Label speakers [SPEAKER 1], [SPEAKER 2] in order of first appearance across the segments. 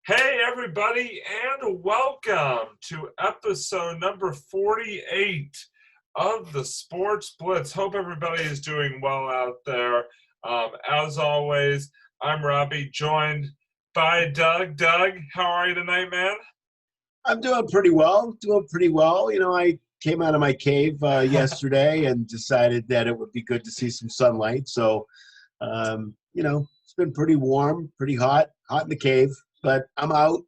[SPEAKER 1] Hey, everybody, and welcome to episode number 48 of the Sports Blitz. Hope everybody is doing well out there. As always, I'm Robbie, joined by Doug. Doug, how are you tonight, man?
[SPEAKER 2] I'm doing pretty well. I came out of my cave yesterday and decided that it would be good to see some sunlight. So, it's been pretty warm, pretty hot in the cave, but I'm out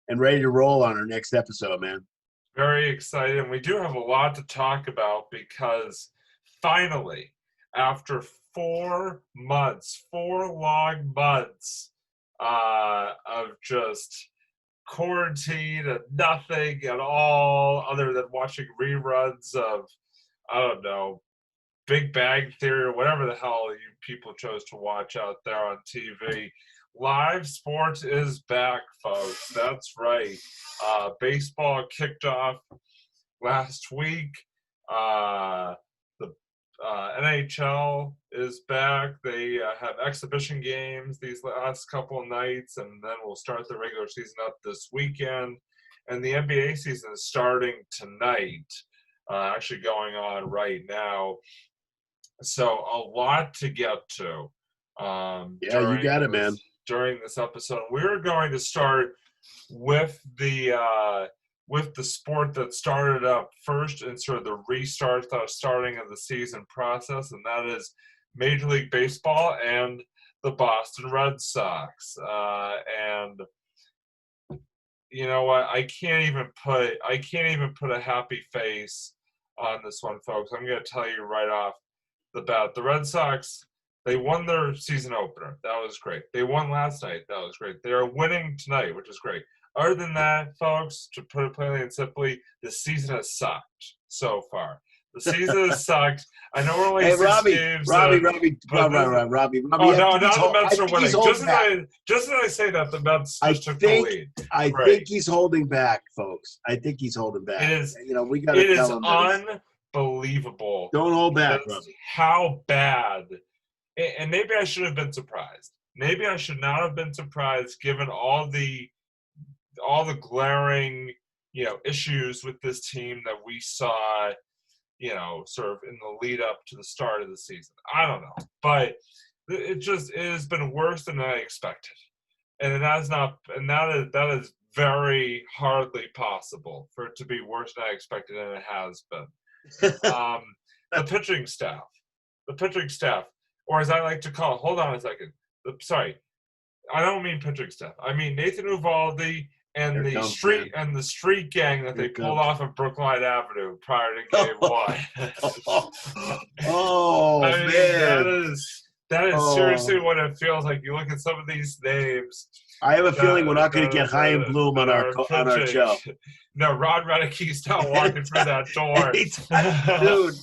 [SPEAKER 2] and ready to roll on our next episode, man.
[SPEAKER 1] Very excited. And we do have a lot to talk about because finally, after 4 months, 4 long months of just quarantine and nothing at all other than watching reruns of, I don't know, Big Bang Theory or whatever the hell you people chose to watch out there on TV. Live sports is back, folks. That's right. Baseball kicked off last week. The NHL is back. They have exhibition games these last couple of nights, and then we'll start the regular season up this weekend. And the NBA season is starting tonight, actually going on right now. So a lot to get to.
[SPEAKER 2] You got it, man.
[SPEAKER 1] During this episode, we're going to start with the sport that started up first and sort of the restart, the starting of the season process, and that is Major League Baseball and the Boston Red Sox. And you know what? I can't even put a happy face on this one, folks. I'm going to tell you right off the bat. The Red Sox, they won their season opener. That was great. They won last night. That was great. They are winning tonight, which is great. Other than that, folks, to put it plainly and simply, the season has sucked so far. The season has sucked. I know we're only six games. Robbie.
[SPEAKER 2] Oh,
[SPEAKER 1] no, the Mets are winning. Just as I say that, the Mets just took the lead.
[SPEAKER 2] I think he's holding back, folks. I think he's holding back.
[SPEAKER 1] It is.
[SPEAKER 2] We got to tell him
[SPEAKER 1] that unbelievable.
[SPEAKER 2] Don't hold back, Robbie.
[SPEAKER 1] How bad. And maybe I should have been surprised. Maybe I should not have been surprised given all the glaring, issues with this team that we saw, sort of in the lead up to the start of the season. I don't know. But it has been worse than I expected. And that is very hardly possible for it to be worse than I expected, and it has been. The pitching staff, or as I like to call it, hold on a second. I don't mean pitching staff. I mean Nathan Uvalde and the street gang that they pulled off of Brookline Avenue prior to Game 1.
[SPEAKER 2] Man.
[SPEAKER 1] That is seriously what it feels like. You look at some of these names.
[SPEAKER 2] I have a feeling we're not going to get Chaim Bloom on our show.
[SPEAKER 1] No, Ron Renicke's not walking through that door.
[SPEAKER 2] Dude,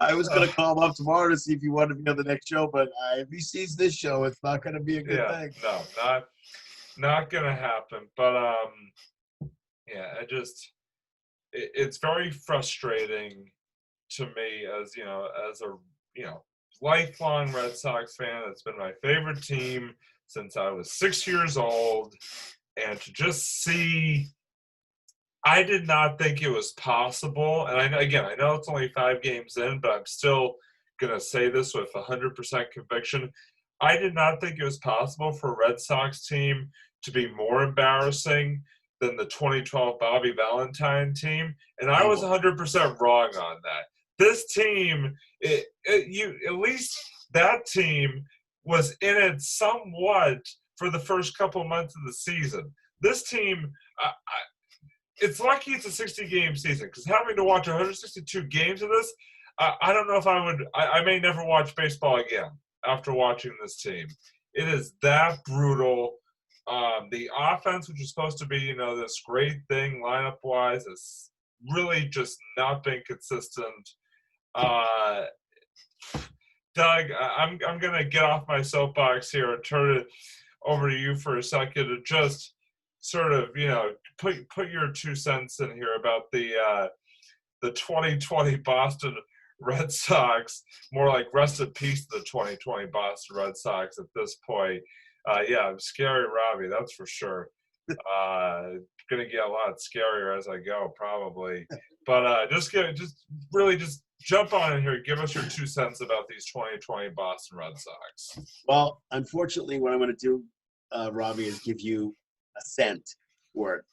[SPEAKER 2] I was going to call him up tomorrow to see if he wanted to be on the next show, but if he sees this show, it's not going to be a good thing.
[SPEAKER 1] No, not going to happen. But, it's very frustrating to me as a lifelong Red Sox fan. It's been my favorite team since I was 6 years old, and to just see, I did not think it was possible. And I know it's only 5 games in, but I'm still going to say this with 100% conviction. I did not think it was possible for a Red Sox team to be more embarrassing than the 2012 Bobby Valentine team. And I was 100% wrong on that. This team, at least that team was in it somewhat for the first couple months of the season. This team, it's lucky it's a 60-game season, because having to watch 162 games of this, I don't know if I would. I may never watch baseball again after watching this team. It is that brutal. The offense, which is supposed to be, this great thing lineup-wise, is really just not been consistent. Doug, I'm going to get off my soapbox here and turn it over to you for a second to just sort of, put your 2 cents in here about the 2020 Boston Red Sox. More like rest in peace to the 2020 Boston Red Sox at this point. Scary Robbie, that's for sure. Gonna get a lot scarier as I go, probably. But just jump on in here. Give us your 2 cents about these 2020 Boston Red Sox.
[SPEAKER 2] Well, unfortunately, what I'm going to do, Robbie, is give you a cent worth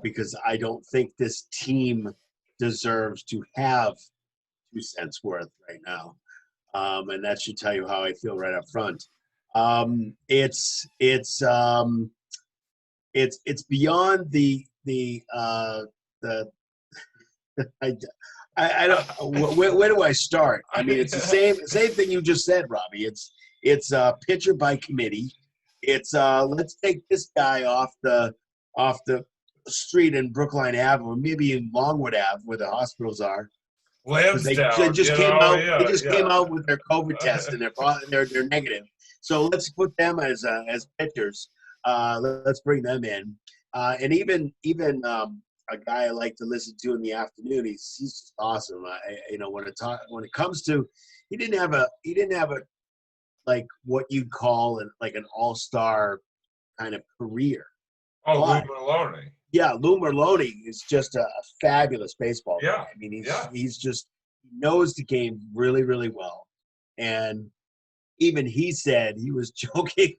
[SPEAKER 2] because I don't think this team deserves to have 2 cents worth right now, and that should tell you how I feel right up front. It's beyond the I don't. Where do I start? I mean, it's the same thing you just said, Robbie. It's pitcher by committee. It's let's take this guy off the street in Brookline Ave, or maybe in Longwood Ave, where the hospitals are. They just came out. They just came out with their COVID test, and they're negative. So let's put them as pitchers. Let's bring them in, and even a guy I like to listen to in the afternoon. He's just awesome. When it comes to, he didn't have a like what you'd call an all-star kind of career.
[SPEAKER 1] Oh, Lou Merlone.
[SPEAKER 2] Yeah, Lou Merlone is just a fabulous baseball guy. I mean, he knows the game really, really well. And even he said, he was joking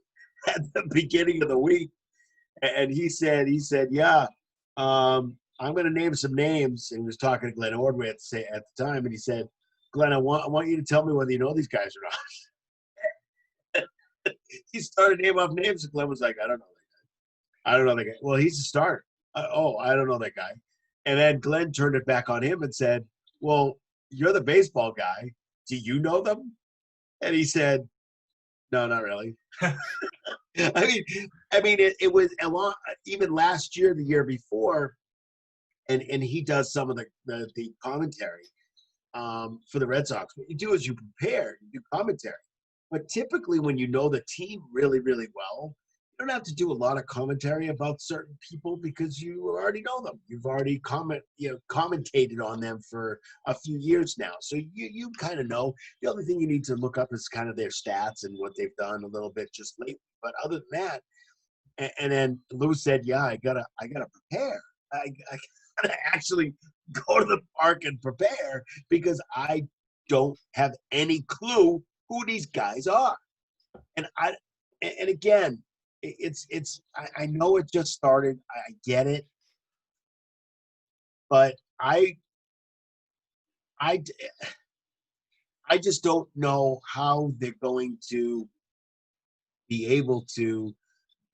[SPEAKER 2] at the beginning of the week, and he said, yeah, I'm going to name some names. And he was talking to Glenn Ordway at the time, and he said, Glenn, I want you to tell me whether you know these guys or not. He started naming off names, and Glenn was like, I don't know that guy. I don't know that guy. Well, he's a starter. I don't know that guy. And then Glenn turned it back on him and said, well, you're the baseball guy. Do you know them? And he said, no, not really. I mean, it was a lot. Even last year, the year before, and he does some of the commentary for the Red Sox. What you do is you prepare, you do commentary. But typically, when you know the team really, really well, you don't have to do a lot of commentary about certain people because you already know them. You've already commentated on them for a few years now, so you kind of know. The only thing you need to look up is kind of their stats and what they've done a little bit just lately. But other than that, and then Lou said, "Yeah, I gotta prepare. I gotta actually go to the park and prepare because I don't have any clue who these guys are." And again, I know it just started. I get it, but I just don't know how they're going to be able to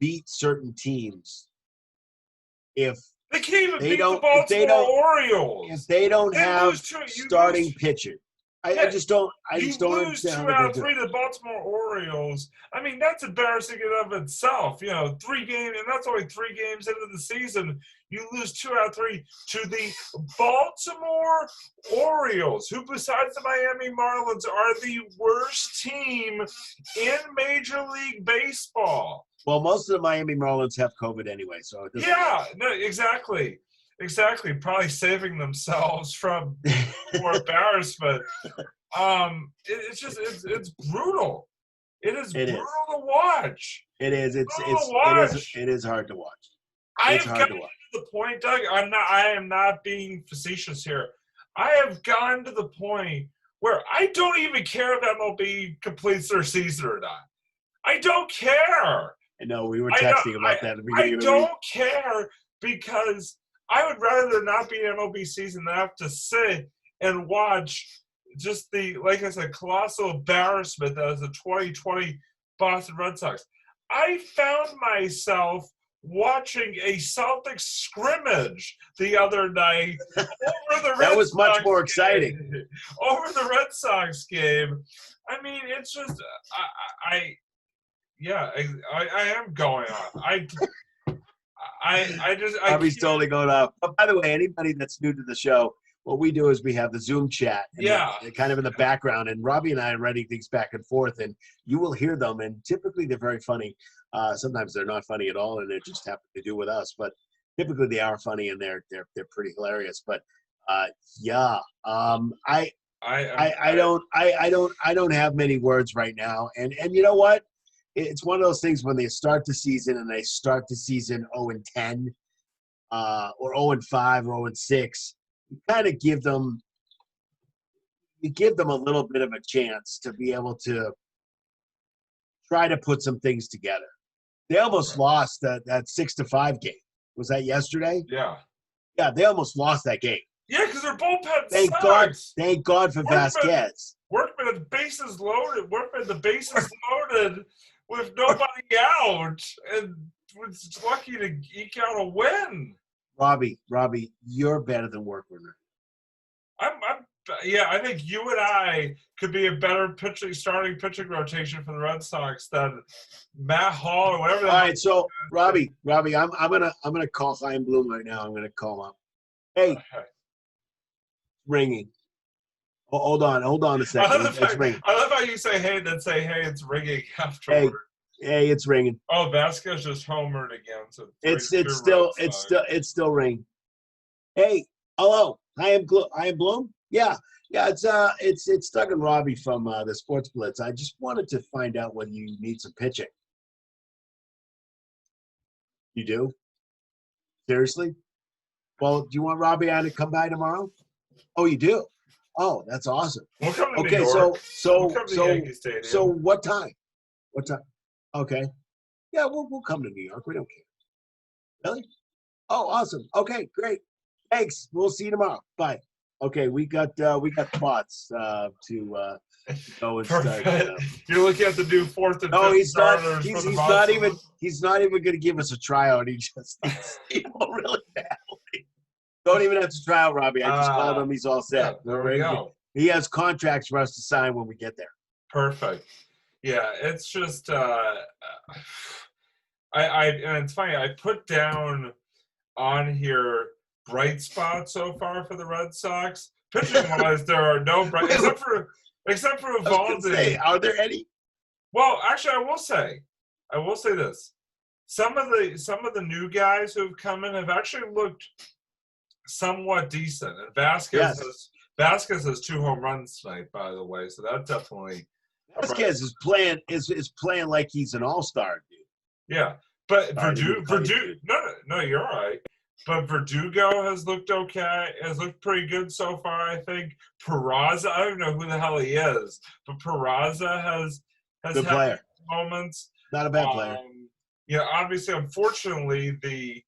[SPEAKER 2] beat certain teams if
[SPEAKER 1] they can't even
[SPEAKER 2] they
[SPEAKER 1] beat
[SPEAKER 2] don't,
[SPEAKER 1] the Baltimore Orioles.
[SPEAKER 2] If they don't have starting pitching. I just don't
[SPEAKER 1] lose
[SPEAKER 2] understand.
[SPEAKER 1] 2 out of 3 to the Baltimore Orioles. I mean, that's embarrassing in of itself. 3 games, and that's only 3 games into the season. You lose 2 out of 3 to the Baltimore Orioles, who, besides the Miami Marlins, are the worst team in Major League Baseball.
[SPEAKER 2] Well, most of the Miami Marlins have COVID anyway, so
[SPEAKER 1] exactly. Exactly, probably saving themselves from more embarrassment. It's brutal. It is brutal to watch.
[SPEAKER 2] It is. It is hard to watch.
[SPEAKER 1] It's hard to watch. To the point, Doug. I am not being facetious here. I have gotten to the point where I don't even care if MLB completes their season or not. I don't care.
[SPEAKER 2] I know we were texting about that at the beginning of the week.
[SPEAKER 1] I don't care because I would rather there not be an MLB season than have to sit and watch just like I said, colossal embarrassment that is the 2020 Boston Red Sox. I found myself watching a Celtics scrimmage the other night over the Red Sox. That was much more exciting. Over the Red Sox game. I mean, it's just I am going on.
[SPEAKER 2] Robbie's totally going off. But by the way, anybody that's new to the show, what we do is we have the Zoom chat, kind of in the background, and Robbie and I are writing things back and forth, and you will hear them. And typically, they're very funny. Sometimes they're not funny at all, and they just happen to do with us. But typically, they are funny, and they're pretty hilarious. But I don't have many words right now, and you know what? it's one of those things when they start the season and they start the season 0-10, or 0-5 or 0-6. You kind of give them a little bit of a chance to be able to try to put some things together. They almost lost that 6-5 game. Was that yesterday?
[SPEAKER 1] Yeah.
[SPEAKER 2] Yeah, they almost lost that game.
[SPEAKER 1] Yeah, because their bullpen
[SPEAKER 2] Thank
[SPEAKER 1] sucks.
[SPEAKER 2] God for Vasquez.
[SPEAKER 1] Workman, the bases loaded. With nobody out, and was lucky to eke out a win.
[SPEAKER 2] Robbie, you're better than Workman.
[SPEAKER 1] I think you and I could be a better starting pitching rotation for the Red Sox than Matt Hall or whatever.
[SPEAKER 2] All right, so Robbie, I'm gonna call Chaim Bloom right now. I'm gonna call him up. Hey, ringing. Oh, hold on a second. It's ringing.
[SPEAKER 1] I love how you say hey, then say hey, it's ringing afterward.
[SPEAKER 2] Hey, it's ringing.
[SPEAKER 1] Oh, Vasquez just homered again. So
[SPEAKER 2] it's still ringing. Hey, hello. I am Bloom. Yeah. It's Doug and Robbie from the Sports Blitz. I just wanted to find out whether you need some pitching. You do? Seriously? Well, do you want Robbie and I to come by tomorrow? Oh, you do? Oh, that's awesome.
[SPEAKER 1] We'll come to
[SPEAKER 2] okay,
[SPEAKER 1] New York.
[SPEAKER 2] So what time? What time? Okay. Yeah, we'll come to New York. We don't care. Really? Oh, awesome. Okay, great. Thanks. We'll see you tomorrow. Bye. Okay, we got spots to go and start.
[SPEAKER 1] You're looking at the new fourth and fifth starters.
[SPEAKER 2] He's not even going to give us a tryout. He just needs people really badly. Don't even have to try out, Robbie. I just called him. He's all set.
[SPEAKER 1] Yeah, there we go.
[SPEAKER 2] He has contracts for us to sign when we get there.
[SPEAKER 1] Perfect. Yeah, it's just and it's funny. I put down on here bright spots so far for the Red Sox. Pitching wise, there are no bright except for Evaldi.
[SPEAKER 2] Are there any?
[SPEAKER 1] Well, actually, I will say this. Some of the new guys who have come in have actually looked somewhat decent. And Vasquez has 2 home runs tonight, by the way. So that definitely
[SPEAKER 2] Vasquez is playing like he's an all-star, dude.
[SPEAKER 1] Yeah, but Verdugo. No, you're right. But Verdugo has looked okay. Has looked pretty good so far, I think. Peraza, I don't know who the hell he is, but Peraza has
[SPEAKER 2] good player.
[SPEAKER 1] Moments.
[SPEAKER 2] Not a bad player.
[SPEAKER 1] Obviously, unfortunately, the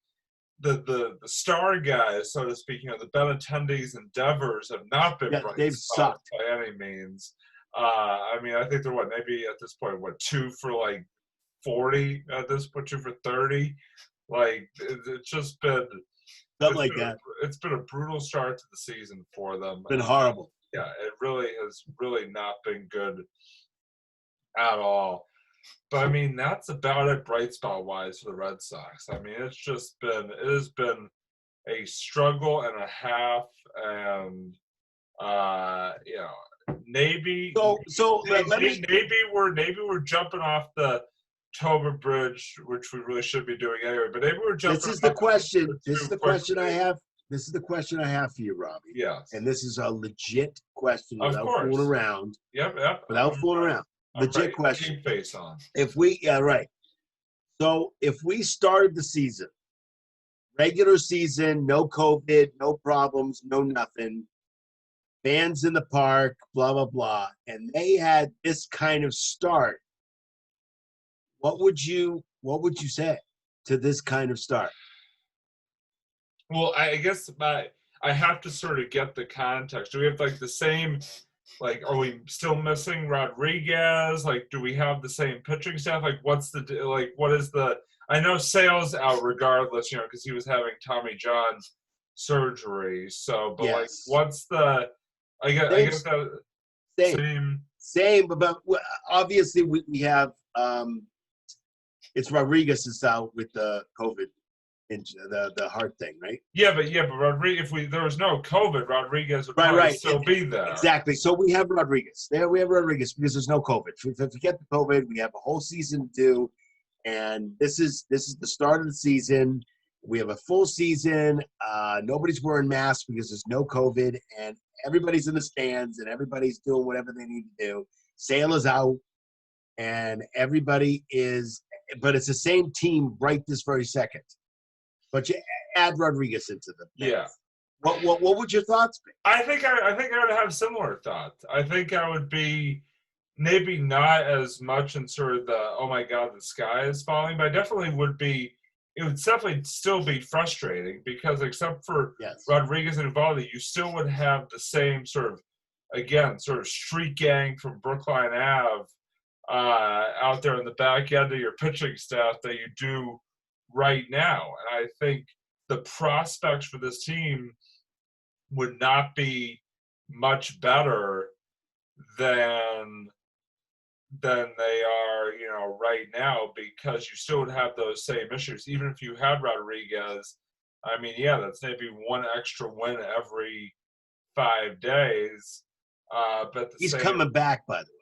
[SPEAKER 1] star guys, so to speak, the Benintendi's and Devers have not been bright.
[SPEAKER 2] They've sucked
[SPEAKER 1] by any means. I think they're maybe at this point 2 for 40 at this point, 2 for 30. It's just been
[SPEAKER 2] something like that.
[SPEAKER 1] It's been a brutal start to the season for them.
[SPEAKER 2] It's been horrible.
[SPEAKER 1] Yeah, it really has not been good at all. But that's about it bright spot wise for the Red Sox. It has been a struggle and a half, and maybe we're jumping off the Tober Bridge, which we really should be doing anyway. But maybe we're jumping.
[SPEAKER 2] This is the question. This is the question I have. This is the question I have for you, Robbie.
[SPEAKER 1] Yes.
[SPEAKER 2] And this is a legit question without fooling around.
[SPEAKER 1] Yep.
[SPEAKER 2] Without fooling around. Legit question.
[SPEAKER 1] Keep face on.
[SPEAKER 2] Right. So if we started the season, regular season, no COVID, no problems, no nothing, fans in the park, blah blah blah, and they had this kind of start, what would you say to this kind of start?
[SPEAKER 1] Well, I guess I have to sort of get the context. Do we have the same? Are we still missing Rodriguez? Do we have the same pitching staff? What is the? I know Sale's out regardless, because he was having Tommy John surgery. So, but
[SPEAKER 2] yes.
[SPEAKER 1] What's the? I guess that
[SPEAKER 2] same. But obviously we have it's Rodriguez is out with the COVID. The heart thing, right?
[SPEAKER 1] Yeah, but Rodriguez, if there was no COVID, Rodriguez would probably still be there.
[SPEAKER 2] Exactly. So we have Rodriguez. We have Rodriguez because there's no COVID. Forget the COVID. We have a whole season to do, and this is the start of the season. We have a full season. Nobody's wearing masks because there's no COVID, and everybody's in the stands, and everybody's doing whatever they need to do. Sale is out, and everybody is, but it's the same team right this very second. But you add Rodriguez into the mix.
[SPEAKER 1] Yeah.
[SPEAKER 2] What would your thoughts be?
[SPEAKER 1] I think I would have similar thoughts. I think I would be maybe not as much in sort of the oh my god the sky is falling, but I definitely would be. It would definitely still be frustrating because except for Rodriguez and Uvalde, you still would have the same sort of street gang from Brookline Ave out there in the back end of your pitching staff that you do right now. And I think the prospects for this team would not be much better than they are, right now, because you still would have those same issues. Even if you had Rodriguez, I mean, yeah, that's maybe one extra win every 5 days. But
[SPEAKER 2] he's coming back, by the way.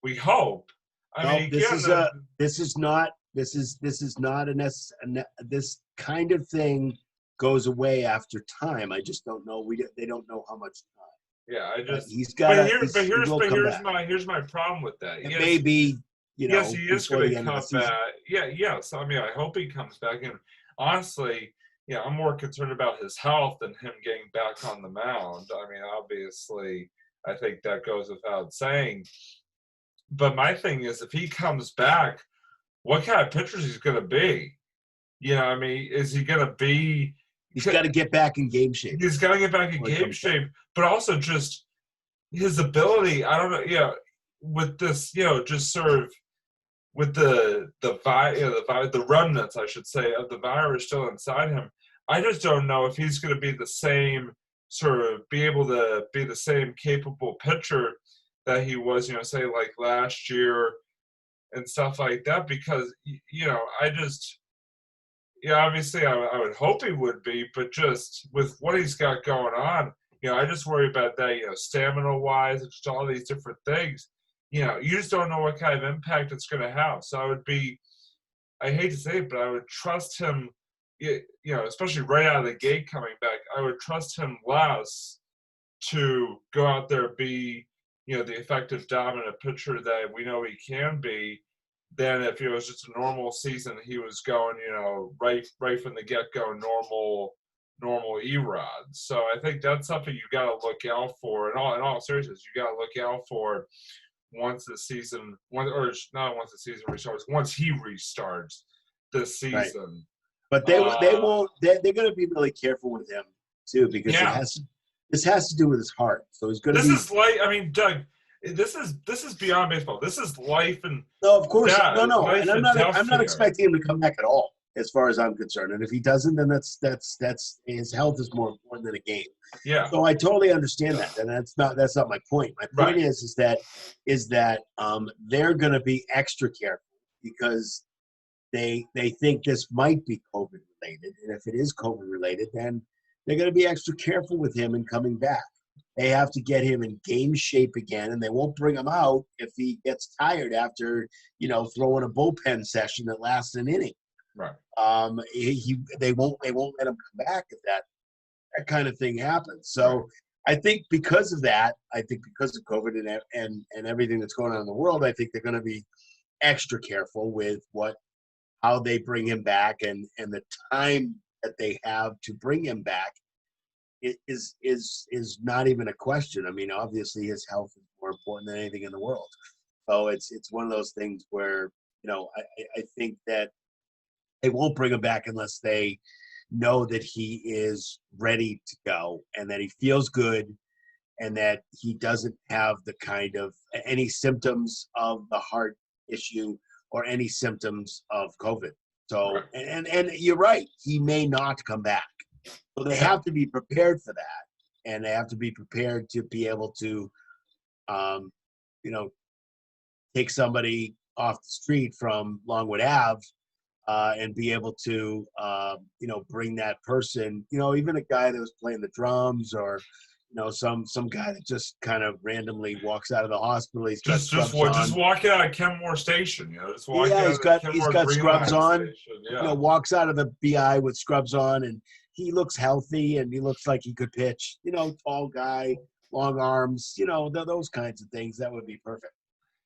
[SPEAKER 1] We hope.
[SPEAKER 2] This is not this kind of thing goes away after time. I just don't know. They don't know how much time.
[SPEAKER 1] Yeah, here's my problem with that.
[SPEAKER 2] It may be,
[SPEAKER 1] yes, he is going to come back. Yeah, yes. I mean, I hope he comes back. And honestly, I'm more concerned about his health than him getting back on the mound. I mean, obviously, I think that goes without saying. But my thing is, if he comes back, what kind of pitcher is he going to be? I mean, is he going to be?
[SPEAKER 2] He's got to get back in game shape.
[SPEAKER 1] He's got to get back in game shape, but also just his ability. I don't know. With this, just sort of with the remnants, I should say, of the virus still inside him. I just don't know if he's going to be the same be able to be the same capable pitcher that he was, say like last year and stuff like that. Because obviously I would hope he would be, but just with what he's got going on, I just worry about that, stamina-wise and just all these different things. You just don't know what kind of impact it's going to have. So I hate to say it, but I would trust him, especially right out of the gate coming back, I would trust him less to go out there and be, the effective dominant pitcher that we know he can be, than if it was just a normal season, he was going, right from the get-go, normal E-Rod. So I think that's something you got to look out for. In all seriousness, you got to look out for once the season restarts. Once he restarts this season.
[SPEAKER 2] Right. But they won't. They're going to be really careful with him too, because this has to do with his heart. So he's going to.
[SPEAKER 1] This is like, I mean, Doug. This is beyond baseball. This is life and
[SPEAKER 2] no, of course, no, and I'm not expecting him to come back at all, as far as I'm concerned. And if he doesn't, then that's his health is more important than a game.
[SPEAKER 1] Yeah.
[SPEAKER 2] So I totally understand that, and that's not my point. My point is that they're going to be extra careful because they think this might be COVID related, and if it is COVID related, then they're going to be extra careful with him in coming back. They have to get him in game shape again, and they won't bring him out if he gets tired after, throwing a bullpen session that lasts an inning.
[SPEAKER 1] Right.
[SPEAKER 2] They won't let him come back if that kind of thing happens. So I think because of that, because of COVID and everything that's going on in the world, I think they're going to be extra careful with how they bring him back and the time that they have to bring him back. It is not even a question. I mean, obviously his health is more important than anything in the world. So it's one of those things where, I think that they won't bring him back unless they know that he is ready to go and that he feels good and that he doesn't have the kind of any symptoms of the heart issue or any symptoms of COVID. So, and you're right, he may not come back. So they have to be prepared for that, and they have to be prepared to be able to, take somebody off the street from Longwood Ave and be able to, bring that person, even a guy that was playing the drums or, some guy that just kind of randomly walks out of the hospital. He's got
[SPEAKER 1] just walking out of Kenmore Station, Just
[SPEAKER 2] he's got scrubs on. Walks out of the BI with scrubs on, and he looks healthy and he looks like he could pitch. Tall guy, long arms. Those kinds of things. That would be perfect.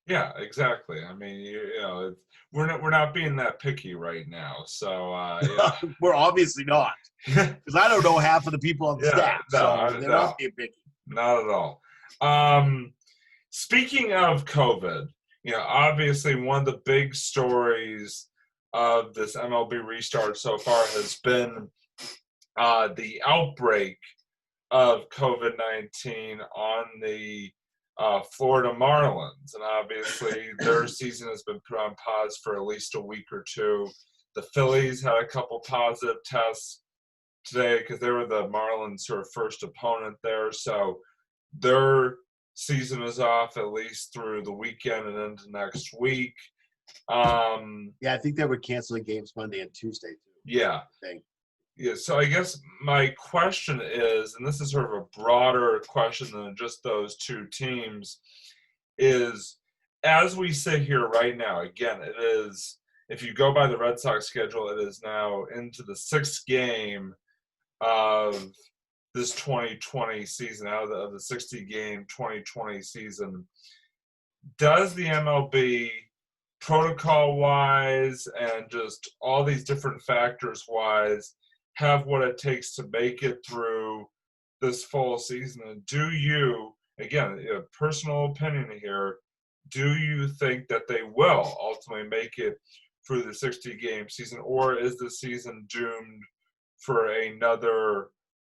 [SPEAKER 1] Yeah, exactly. I mean, you know, we're not being that picky right now. So yeah,
[SPEAKER 2] We're obviously not, because I don't know half of the people on the
[SPEAKER 1] yeah,
[SPEAKER 2] staff, so they're
[SPEAKER 1] no,
[SPEAKER 2] not being picky.
[SPEAKER 1] not at all. Um, Speaking of COVID, you know, obviously one of the big stories of this MLB restart so far has been the outbreak of COVID-19 on the Florida Marlins. And obviously, their season has been put on pause for at least a week or two. The Phillies had a couple positive tests today because they were the Marlins' sort of first opponent there. So their season is off at least through the weekend and into next week.
[SPEAKER 2] Yeah, I think they were canceling games Monday and Tuesday too.
[SPEAKER 1] Yeah.
[SPEAKER 2] I think.
[SPEAKER 1] Yeah, so I guess my question is, and this is sort of a broader question than just those two teams, is as we sit here right now, again, it is, if you go by the Red Sox schedule, it is now into the sixth game of this 2020 season, out of the 60-game 2020 season. Does the MLB, protocol-wise and just all these different factors-wise, have what it takes to make it through this full season? And do you, again, a personal opinion here, do you think that they will ultimately make it through the 60-game season, or is the season doomed for another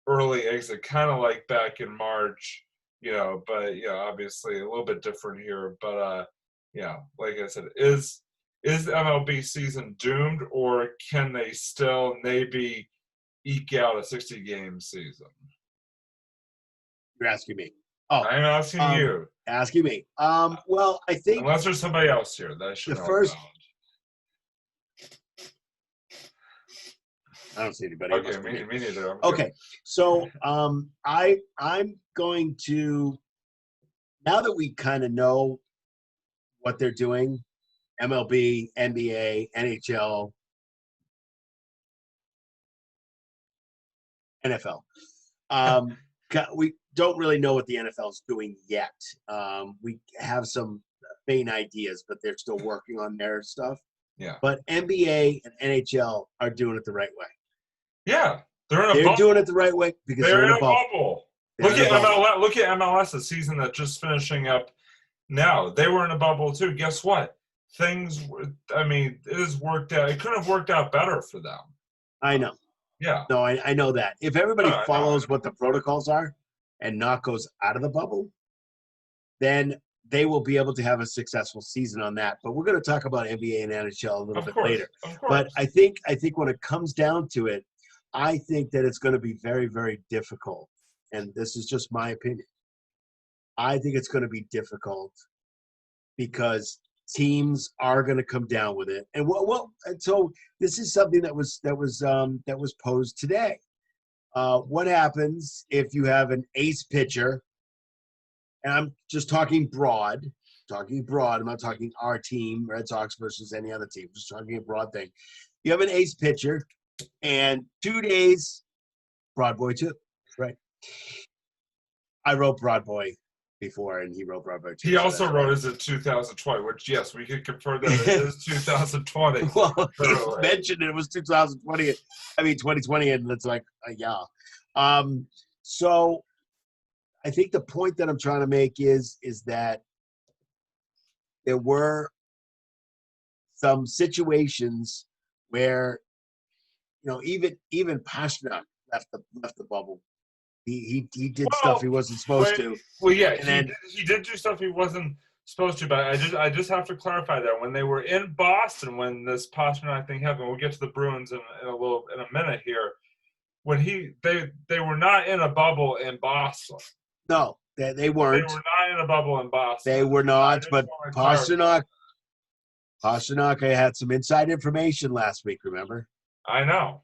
[SPEAKER 1] early exit, kind of like back in March, you know, but you know, obviously a little bit different here. But yeah, like I said, is the MLB season doomed, or can they still maybe eke out a 60-game season?
[SPEAKER 2] You're asking me. Oh,
[SPEAKER 1] I'm asking you.
[SPEAKER 2] asking me. Well, I think
[SPEAKER 1] Unless there's somebody else here that I should
[SPEAKER 2] the
[SPEAKER 1] know
[SPEAKER 2] first.
[SPEAKER 1] about.
[SPEAKER 2] I don't see anybody.
[SPEAKER 1] Okay, me neither.
[SPEAKER 2] Okay, so I'm going to, now that we kind of know what they're doing, MLB, NBA, NHL, NFL. We don't really know what the NFL is doing yet. We have some faint ideas, but they're still working on their stuff.
[SPEAKER 1] Yeah.
[SPEAKER 2] But NBA and NHL are doing it the right way.
[SPEAKER 1] Yeah, they're in a
[SPEAKER 2] They're
[SPEAKER 1] bubble.
[SPEAKER 2] doing it the right way because they're in a bubble.
[SPEAKER 1] Look at MLS. Look at MLS, the season that's just finishing up now. They were in a bubble too. Guess what? Things. I mean, it has worked out. It could have worked out better for them.
[SPEAKER 2] I know.
[SPEAKER 1] Yeah.
[SPEAKER 2] No, I know that. If everybody
[SPEAKER 1] No,
[SPEAKER 2] follows what the protocols are and not goes out of the bubble, then they will be able to have a successful season on that. But we're going to talk about NBA and NHL a little bit later.
[SPEAKER 1] Of course.
[SPEAKER 2] But I think when it comes down to it, I think that it's going to be very, very difficult. And this is just my opinion. I think it's going to be difficult because teams are going to come down with it. And so this is something that was posed today. What happens if you have an ace pitcher? And I'm just talking broad. I'm not talking our team, Red Sox versus any other team. Just talking a broad thing. You have an ace pitcher, and 2 days, Broad Boy too, right? I wrote Broad Boy before, and he wrote Broad Boy too.
[SPEAKER 1] He also wrote as 2020, which, yes, we could confirm that it is 2020.
[SPEAKER 2] Well, he mentioned it was 2020. I mean, 2020, and it's like, yeah. So I think the point that I'm trying to make is that there were some situations where, you know, even Pasternak left the bubble. He did stuff he wasn't supposed to.
[SPEAKER 1] Well, yeah, he did do stuff he wasn't supposed to. But I just have to clarify that when they were in Boston, when this Pasternak thing happened, we'll get to the Bruins in a minute here. When they were not in a bubble in Boston.
[SPEAKER 2] No, they weren't.
[SPEAKER 1] They were not in a bubble in Boston.
[SPEAKER 2] They were not. But Pasternak had some inside information last week. Remember?
[SPEAKER 1] I know.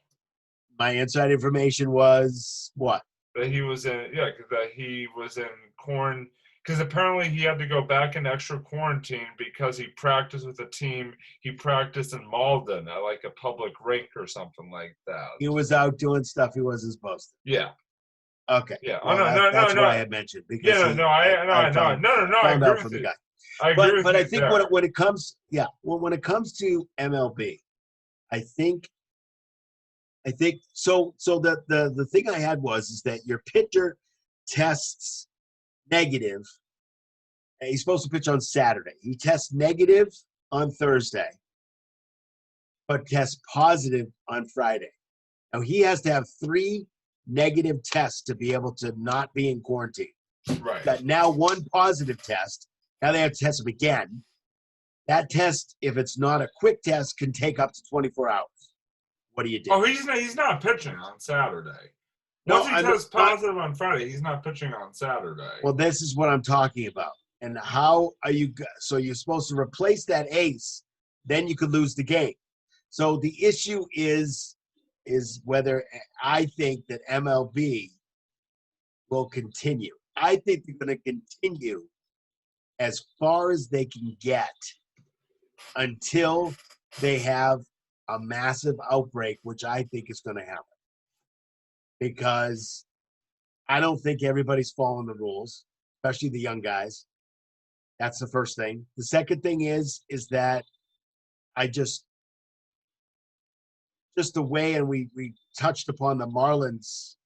[SPEAKER 2] My inside information was what?
[SPEAKER 1] That he was in, that he was in quarantine, because apparently he had to go back in extra quarantine because he practiced with a team. He practiced in Malden at like a public rink or something like that.
[SPEAKER 2] He was out doing stuff he wasn't supposed to.
[SPEAKER 1] Yeah.
[SPEAKER 2] Okay.
[SPEAKER 1] Yeah.
[SPEAKER 2] Well, that's what I had mentioned. Because
[SPEAKER 1] I agree with you. I agree with
[SPEAKER 2] But
[SPEAKER 1] you
[SPEAKER 2] I think
[SPEAKER 1] there.
[SPEAKER 2] when it comes, when it comes to MLB, I think so. So the thing I had is that your pitcher tests negative. And he's supposed to pitch on Saturday. He tests negative on Thursday, but tests positive on Friday. Now he has to have 3 negative tests to be able to not be in quarantine.
[SPEAKER 1] Right.
[SPEAKER 2] Got now 1 positive test. Now they have to test him again. That test, if it's not a quick test, can take up to 24 hours. What do you do?
[SPEAKER 1] Oh, he's not pitching on Saturday.
[SPEAKER 2] No,
[SPEAKER 1] Once he tests positive on Friday, he's not pitching on Saturday.
[SPEAKER 2] Well, this is what I'm talking about. And how are you? So you're supposed to replace that ace, then you could lose the game. So the issue is whether I think that MLB will continue. I think they're going to continue as far as they can get until they have a massive outbreak, which I think is going to happen. Because I don't think everybody's following the rules, especially the young guys. That's the first thing. The second thing is that I just the way, and we touched upon the Marlins.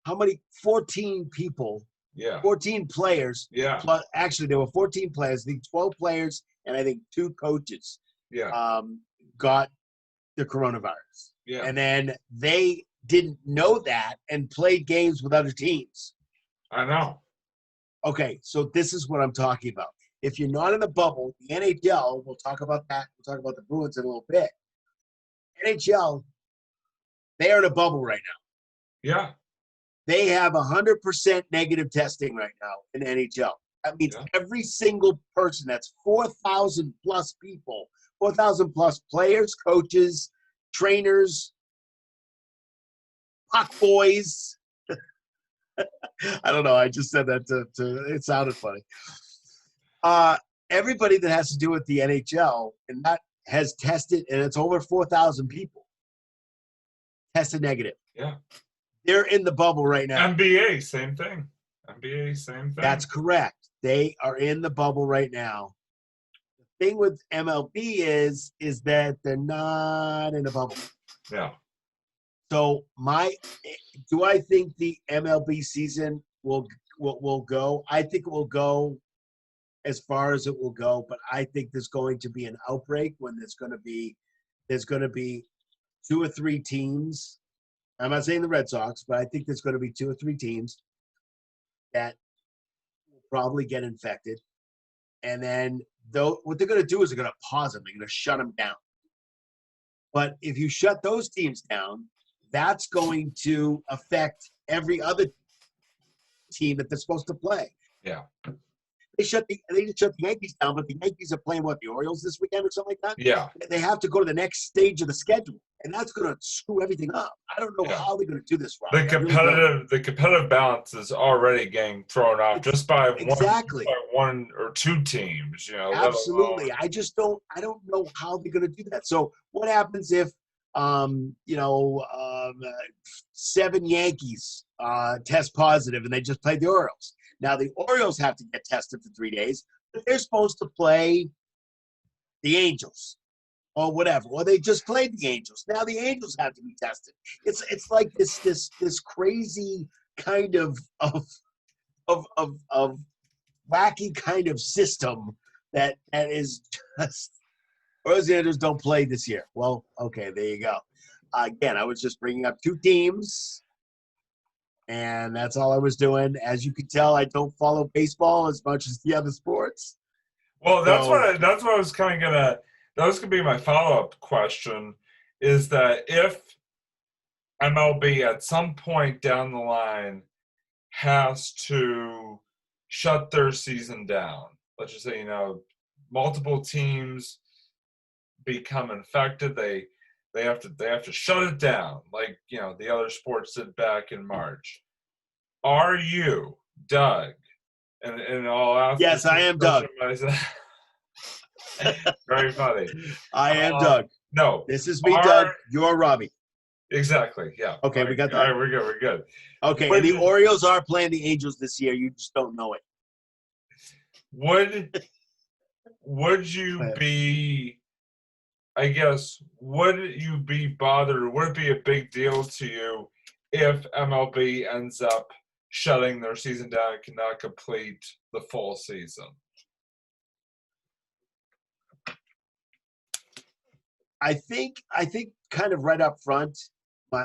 [SPEAKER 2] How many? 14 people.
[SPEAKER 1] Yeah.
[SPEAKER 2] 14 players.
[SPEAKER 1] Yeah.
[SPEAKER 2] Plus, actually, there were 14 players. I think 12 players, and I think 2 coaches.
[SPEAKER 1] Yeah.
[SPEAKER 2] Got the coronavirus.
[SPEAKER 1] Yeah.
[SPEAKER 2] And then they didn't know that and played games with other teams.
[SPEAKER 1] I know.
[SPEAKER 2] Okay, so this is what I'm talking about. If you're not in the bubble, the NHL, we'll talk about that. We'll talk about the Bruins in a little bit. NHL, they are in a bubble right now.
[SPEAKER 1] Yeah.
[SPEAKER 2] They have 100% negative testing right now in NHL. That means every single person, that's 4,000 plus people, 4,000 plus players, coaches, trainers, puck boys. I don't know. I just said that to it sounded funny. Everybody that has to do with the NHL, and that has tested, and it's over 4,000 people tested negative.
[SPEAKER 1] Yeah.
[SPEAKER 2] They're in the bubble right now.
[SPEAKER 1] NBA, same thing. NBA, same thing.
[SPEAKER 2] That's correct. They are in the bubble right now. The thing with MLB is that they're not in a bubble.
[SPEAKER 1] Yeah.
[SPEAKER 2] So do I think the MLB season will go? I think it will go as far as it will go, but I think there's going to be an outbreak when there's going to be 2 or 3 teams. I'm not saying the Red Sox, but I think there's going to be 2 or 3 teams that will probably get infected. And then what they're going to do is they're going to pause them. They're going to shut them down. But if you shut those teams down, that's going to affect every other team that they're supposed to play.
[SPEAKER 1] Yeah.
[SPEAKER 2] They shut the Yankees down, but the Yankees are playing the Orioles this weekend or something like that?
[SPEAKER 1] Yeah.
[SPEAKER 2] They have to go to the next stage of the schedule, and that's going to screw everything up. I don't know how they're going to do this, Rob.
[SPEAKER 1] The competitive balance is already getting thrown off just by one or 2 teams.
[SPEAKER 2] Absolutely. I don't know how they're going to do that. So what happens if 7 Yankees test positive and they just played the Orioles? Now, the Orioles have to get tested for 3 days, but they're supposed to play the Angels or whatever. Or they just played the Angels. Now the Angels have to be tested. It's like this crazy kind of wacky kind of system that is just – Orioles and Angels don't play this year. Well, okay, there you go. Again, I was just bringing up 2 teams. And that's all I was doing. As you can tell, I don't follow baseball as much as the other sports.
[SPEAKER 1] Well, that's what I was kind of gonna. That was gonna be my follow-up question. Is that if MLB at some point down the line has to shut their season down? Let's just say multiple teams become infected. They have to shut it down, like the other sports did back in March. Are you, Doug? And I'll ask.
[SPEAKER 2] Yes, I am Doug.
[SPEAKER 1] Very funny.
[SPEAKER 2] I am Doug.
[SPEAKER 1] No,
[SPEAKER 2] this is me, Doug. You're Robbie.
[SPEAKER 1] Exactly. Yeah.
[SPEAKER 2] Okay, we got that.
[SPEAKER 1] All right, we're good. We're good.
[SPEAKER 2] Okay, and the Orioles are playing the Angels this year. You just don't know it.
[SPEAKER 1] Would would you be, I guess, would you be bothered, would it be a big deal to you if MLB ends up shutting their season down and cannot complete the full season?
[SPEAKER 2] I think kind of right up front,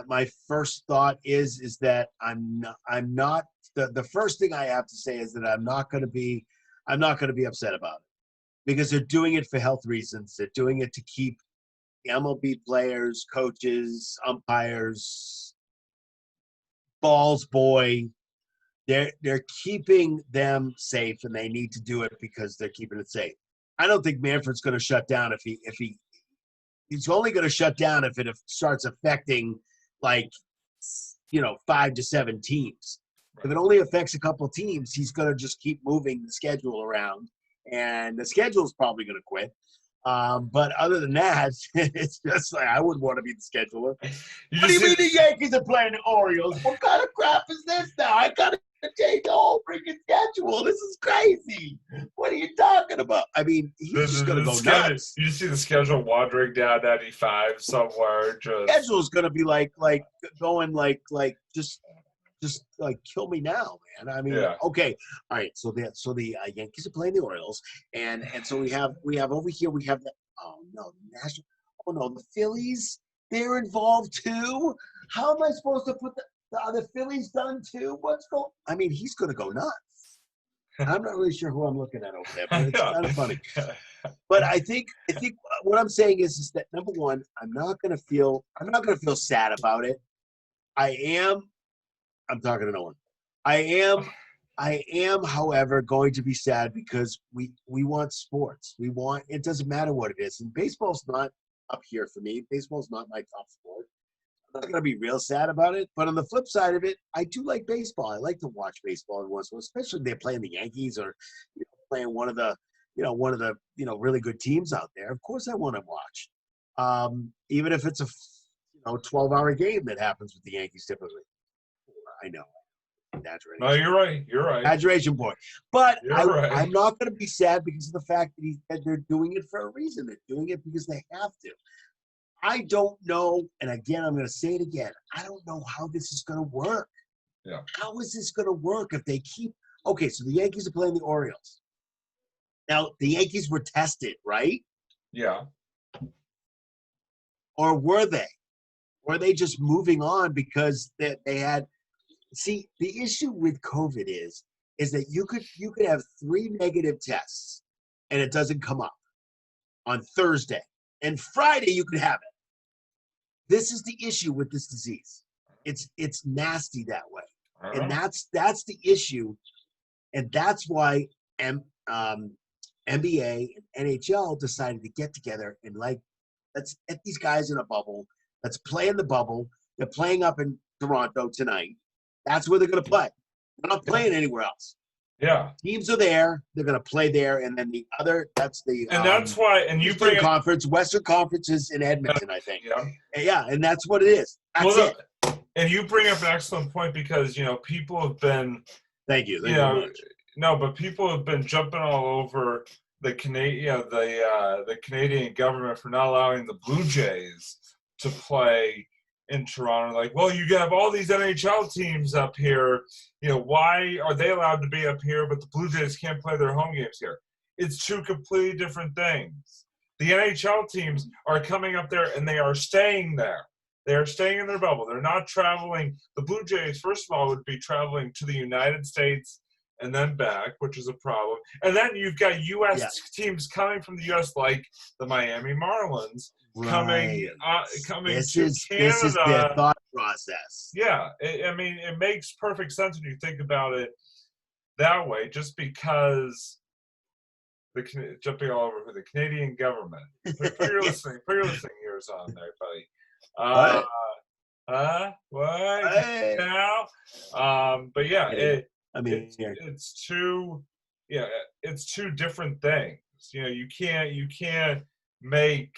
[SPEAKER 2] my first thought is that I'm not the first thing I have to say is that I'm not gonna be upset about it because they're doing it for health reasons. They're doing it to keep the MLB players, coaches, umpires, balls boy. They're keeping them safe, and they need to do it because they're keeping it safe. I don't think Manfred's going to shut down he's only going to shut down if it starts affecting like 5 to 7 teams. If it only affects a couple of teams, he's going to just keep moving the schedule around, and the schedule is probably going to quit. But other than that, it's just like I wouldn't want to be the scheduler. What do you mean the Yankees are playing the Orioles? What kind of crap is this now? I got to change the whole freaking schedule. This is crazy. What are you talking about? I mean, he's just going to go nuts.
[SPEAKER 1] You just see the schedule wandering down 95 somewhere.
[SPEAKER 2] Schedule is going to be like going like just like kill me now, man. I mean,
[SPEAKER 1] yeah.
[SPEAKER 2] Okay, all right. So the Yankees are playing the Orioles, and so we have over here we have the national. Oh no, the Phillies. They're involved too. How am I supposed to put are the Phillies done too? What's going? I mean, he's going to go nuts. I'm not really sure who I'm looking at over there, but it's kind of funny. But I think what I'm saying is that number one, I'm not going to feel sad about it. I'm talking to no one. I am, however, going to be sad because we want sports. It doesn't matter what it is. And baseball's not up here for me. Baseball's not my top sport. I'm not going to be real sad about it. But on the flip side of it, I do like baseball. I like to watch baseball every once in a while, especially if they're playing the Yankees or playing one of the really good teams out there. Of course I want to watch. Even if it's a 12-hour game that happens with the Yankees typically. I know.
[SPEAKER 1] No, you're right. You're right.
[SPEAKER 2] Exaggeration, boy. But
[SPEAKER 1] right.
[SPEAKER 2] I'm not going to be sad because of the fact that they're doing it for a reason. They're doing it because they have to. I don't know, and again, I'm going to say it again. I don't know how this is going to work.
[SPEAKER 1] Yeah.
[SPEAKER 2] How is this going to work if they keep? Okay, so the Yankees are playing the Orioles. Now, the Yankees were tested, right?
[SPEAKER 1] Yeah.
[SPEAKER 2] Or were they? Were they just moving on because they had? See, the issue with COVID is that you could have 3 negative tests and it doesn't come up on Thursday, and Friday you could have it. This is the issue with this disease. It's nasty that way, and that's the issue, and that's why NBA and NHL decided to get together and let's get these guys in a bubble. Let's play in the bubble. They're playing up in Toronto tonight. That's where they're going to play. They're not playing anywhere else.
[SPEAKER 1] Yeah.
[SPEAKER 2] Teams are there. They're going to play there. And then that's
[SPEAKER 1] why, and you bring
[SPEAKER 2] Conference, Western Conference is in Edmonton, I think.
[SPEAKER 1] Yeah.
[SPEAKER 2] Yeah, and that's what it is. That's it.
[SPEAKER 1] And you bring up an excellent point because, people have been.
[SPEAKER 2] Thank you. Thank you very much.
[SPEAKER 1] No, but people have been jumping all over the the Canadian government for not allowing the Blue Jays to play in Toronto. Like, well, you have all these NHL teams up here. Why are they allowed to be up here, but the Blue Jays can't play their home games here? It's two completely different things. The NHL teams are coming up there, and they are staying there. They are staying in their bubble. They're not traveling. The Blue Jays, first of all, would be traveling to the United States and then back, which is a problem. And then you've got U.S. teams coming from the U.S., like the Miami Marlins, coming to Canada. This is
[SPEAKER 2] their thought process.
[SPEAKER 1] Yeah, it makes perfect sense when you think about it that way. Just because jumping all over for the Canadian government. Put your listening ears on there, buddy. What?
[SPEAKER 2] Hey.
[SPEAKER 1] Now? But yeah, it's two different things. You can't make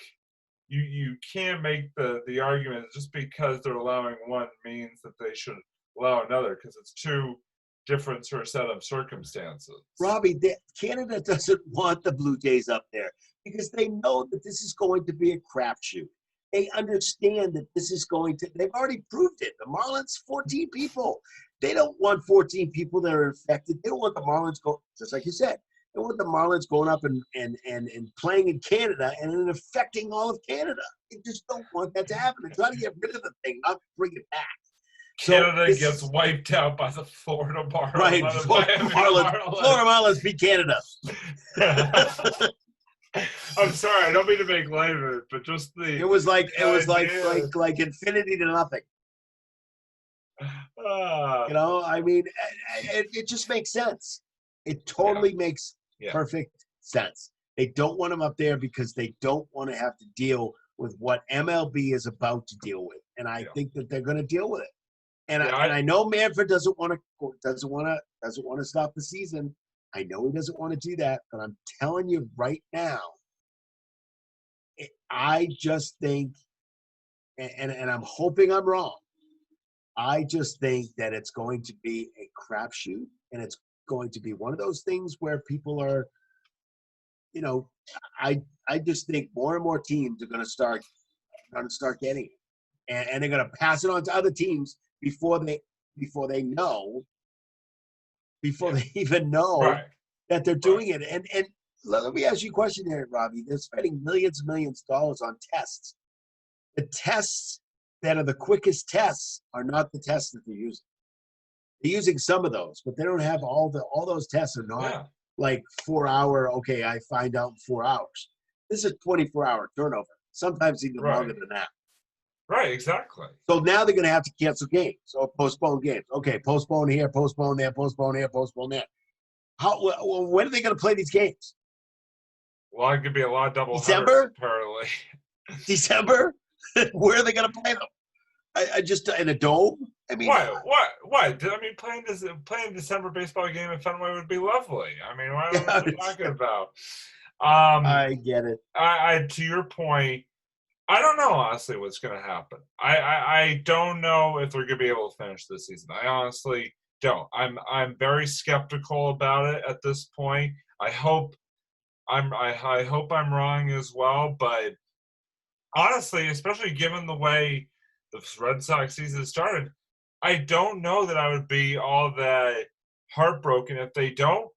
[SPEAKER 1] the argument just because they're allowing one means that they should allow another, because it's two different sort of set of circumstances.
[SPEAKER 2] Robbie, Canada doesn't want the Blue Jays up there because they know that this is going to be a crapshoot. They understand that this is going to, they've already proved it. The Marlins, 14 people. They don't want 14 people that are infected. They don't want the Marlins just like you said, they want the Marlins going up and playing in Canada and then affecting all of Canada. They just don't want that to happen. They're trying to get rid of the thing, not bring it back.
[SPEAKER 1] Canada gets wiped out by the Florida Marlins.
[SPEAKER 2] Right, Florida Marlins beat Canada.
[SPEAKER 1] I'm sorry, I don't mean to make light of it, but just the
[SPEAKER 2] it was like infinity to nothing. I mean, it just makes sense. It totally makes perfect sense. They don't want him up there because they don't want to have to deal with what MLB is about to deal with, and I think that they're going to deal with it. And I know Manfred doesn't want to stop the season. I know he doesn't want to do that, but I'm telling you right now, I just think, and I'm hoping I'm wrong, I just think that it's going to be a crapshoot, and it's going to be one of those things where people are, I just think more and more teams are going to start getting it, and they're going to pass it on to other teams before they even know that they're doing it. And let me ask you a question there, Robbie. They're spending millions and millions of dollars on tests. The tests that are the quickest tests are not the tests that they're using. They're using some of those, but they don't have all those tests are not like 4 hour, okay, I find out in 4 hours. This is a 24-hour turnover, sometimes even longer than that.
[SPEAKER 1] Right, exactly.
[SPEAKER 2] So now they're going to have to cancel games or postpone games. Okay, postpone here, postpone there, postpone here, postpone there. When are they going to play these games?
[SPEAKER 1] Well, it could be a lot of double
[SPEAKER 2] December?
[SPEAKER 1] headers, apparently.
[SPEAKER 2] December? Where are they going to play them? I just in a dome? I mean,
[SPEAKER 1] why? I mean, playing December baseball game in Fenway would be lovely. I mean, what are we talking about?
[SPEAKER 2] I get it.
[SPEAKER 1] I to your point, I don't know honestly what's going to happen. I don't know if they're going to be able to finish this season. I honestly don't. I'm very skeptical about it at this point. I hope I'm wrong as well, but honestly, especially given the way the Red Sox season started, I don't know that I would be all that heartbroken if they don't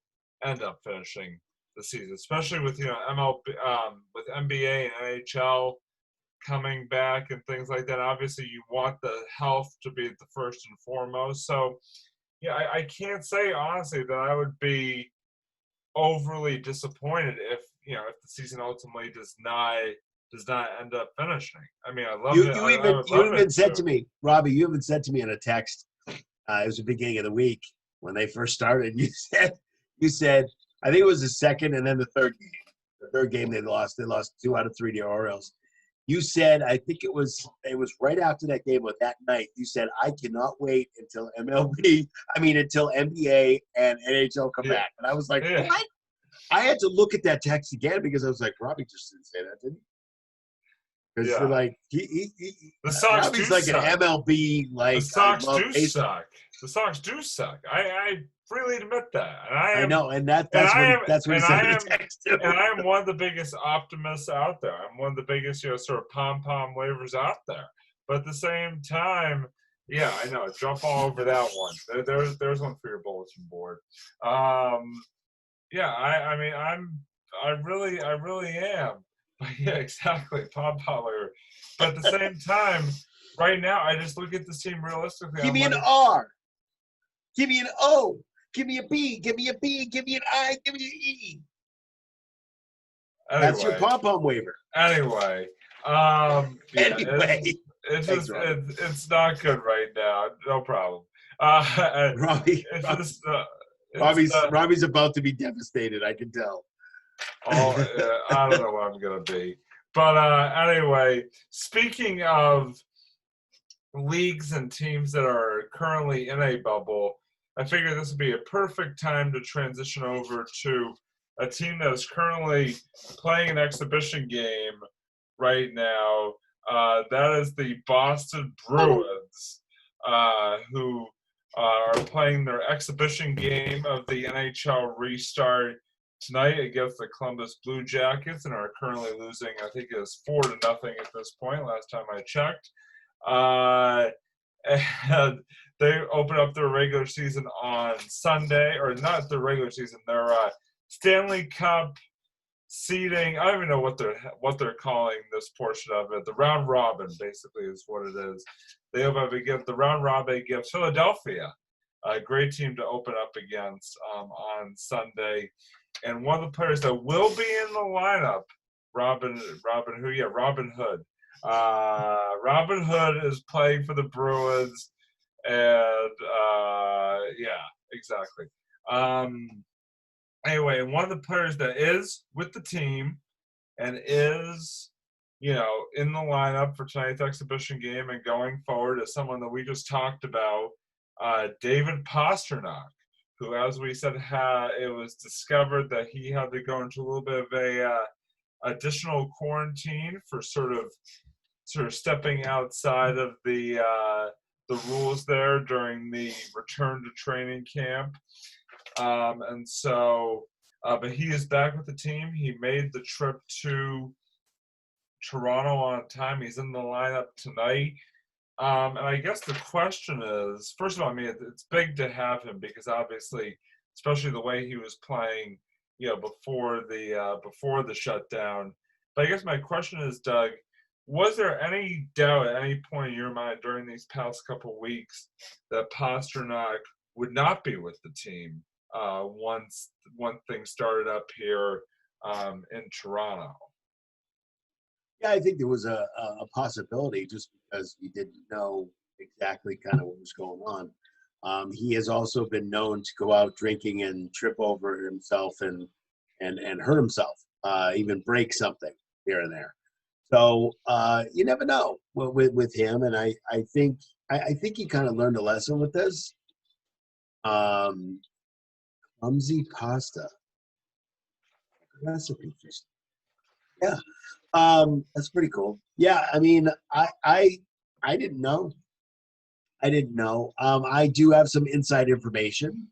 [SPEAKER 1] end up finishing the season, especially with MLB, with NBA and NHL coming back and things like that. Obviously, you want the health to be the first and foremost. So, yeah, I can't say honestly that I would be overly disappointed if the season ultimately does not end up finishing. I mean, I love it.
[SPEAKER 2] You even said to me, Robbie, you even said to me in a text, it was the beginning of the week when they first started, you said, I think it was the second and then the third game. The third game they lost. They lost 2 out of 3 to the Orioles. You said, I think it was right after that game or that night, you said, I cannot wait until until NBA and NHL come back. And I was like, what? I had to look at that text again because I was like, Robbie just didn't say that, did he? Because like
[SPEAKER 1] the Sox
[SPEAKER 2] Robbie's
[SPEAKER 1] do
[SPEAKER 2] like
[SPEAKER 1] suck.
[SPEAKER 2] an MLB like
[SPEAKER 1] the Sox do suck. The Sox do suck. I freely admit that. And I know,
[SPEAKER 2] and that's what he said in the text too.
[SPEAKER 1] And I am one of the biggest optimists out there. I'm one of the biggest, sort of pom-pom wavers out there. But at the same time, yeah, I know. Jump all over that one. There's one for your bulletin board. Yeah, I mean, I really am. Yeah, exactly. Pom-pom waver. But at the same time, right now, I just look at this team realistically.
[SPEAKER 2] Give me an R. Give me an O. Give me a B. Give me a B. Give me an I. Give me an E. Anyway, that's your pom-pom waiver.
[SPEAKER 1] Anyway. It's not good right now. No problem.
[SPEAKER 2] Robbie's about to be devastated. I can tell.
[SPEAKER 1] I don't know what I'm going to be. But anyway, speaking of leagues and teams that are currently in a bubble, I figure this would be a perfect time to transition over to a team that is currently playing an exhibition game right now. That is the Boston Bruins, who are playing their exhibition game of the NHL restart tonight against the Columbus Blue Jackets and are currently losing, I think it's 4-0 at this point, last time I checked. And they open up their regular season on Sunday, or not their regular season, their Stanley Cup seeding. I don't even know what they're calling this portion of it. The round robin, basically, is what it is. They open up against the round robin against Philadelphia, a great team to open up against on Sunday. And one of the players that will be in the lineup, Robin Hood. Robin Hood is playing for the Bruins, and yeah, exactly. Anyway, one of the players that is with the team and is, in the lineup for tonight's exhibition game and going forward is someone that we just talked about, David Pastrnak, who, as we said, it was discovered that he had to go into a little bit of a additional quarantine for sort of stepping outside of the rules there during the return to training camp. And so, but he is back with the team. He made the trip to Toronto on time. He's in the lineup tonight. And I guess the question is, first of all, I mean, it's big to have him because obviously, especially the way he was playing, before the shutdown. But I guess my question is, Doug, was there any doubt at any point in your mind during these past couple of weeks that Pastrnak would not be with the team once things started up here in Toronto?
[SPEAKER 2] Yeah, I think there was a possibility just because we didn't know exactly kind of what was going on. He has also been known to go out drinking and trip over himself and hurt himself, even break something here and there. So you never know with him, and I think he kind of learned a lesson with this. Clumsy pasta recipe. Yeah, that's pretty cool. Yeah, I mean, I didn't know. I do have some inside information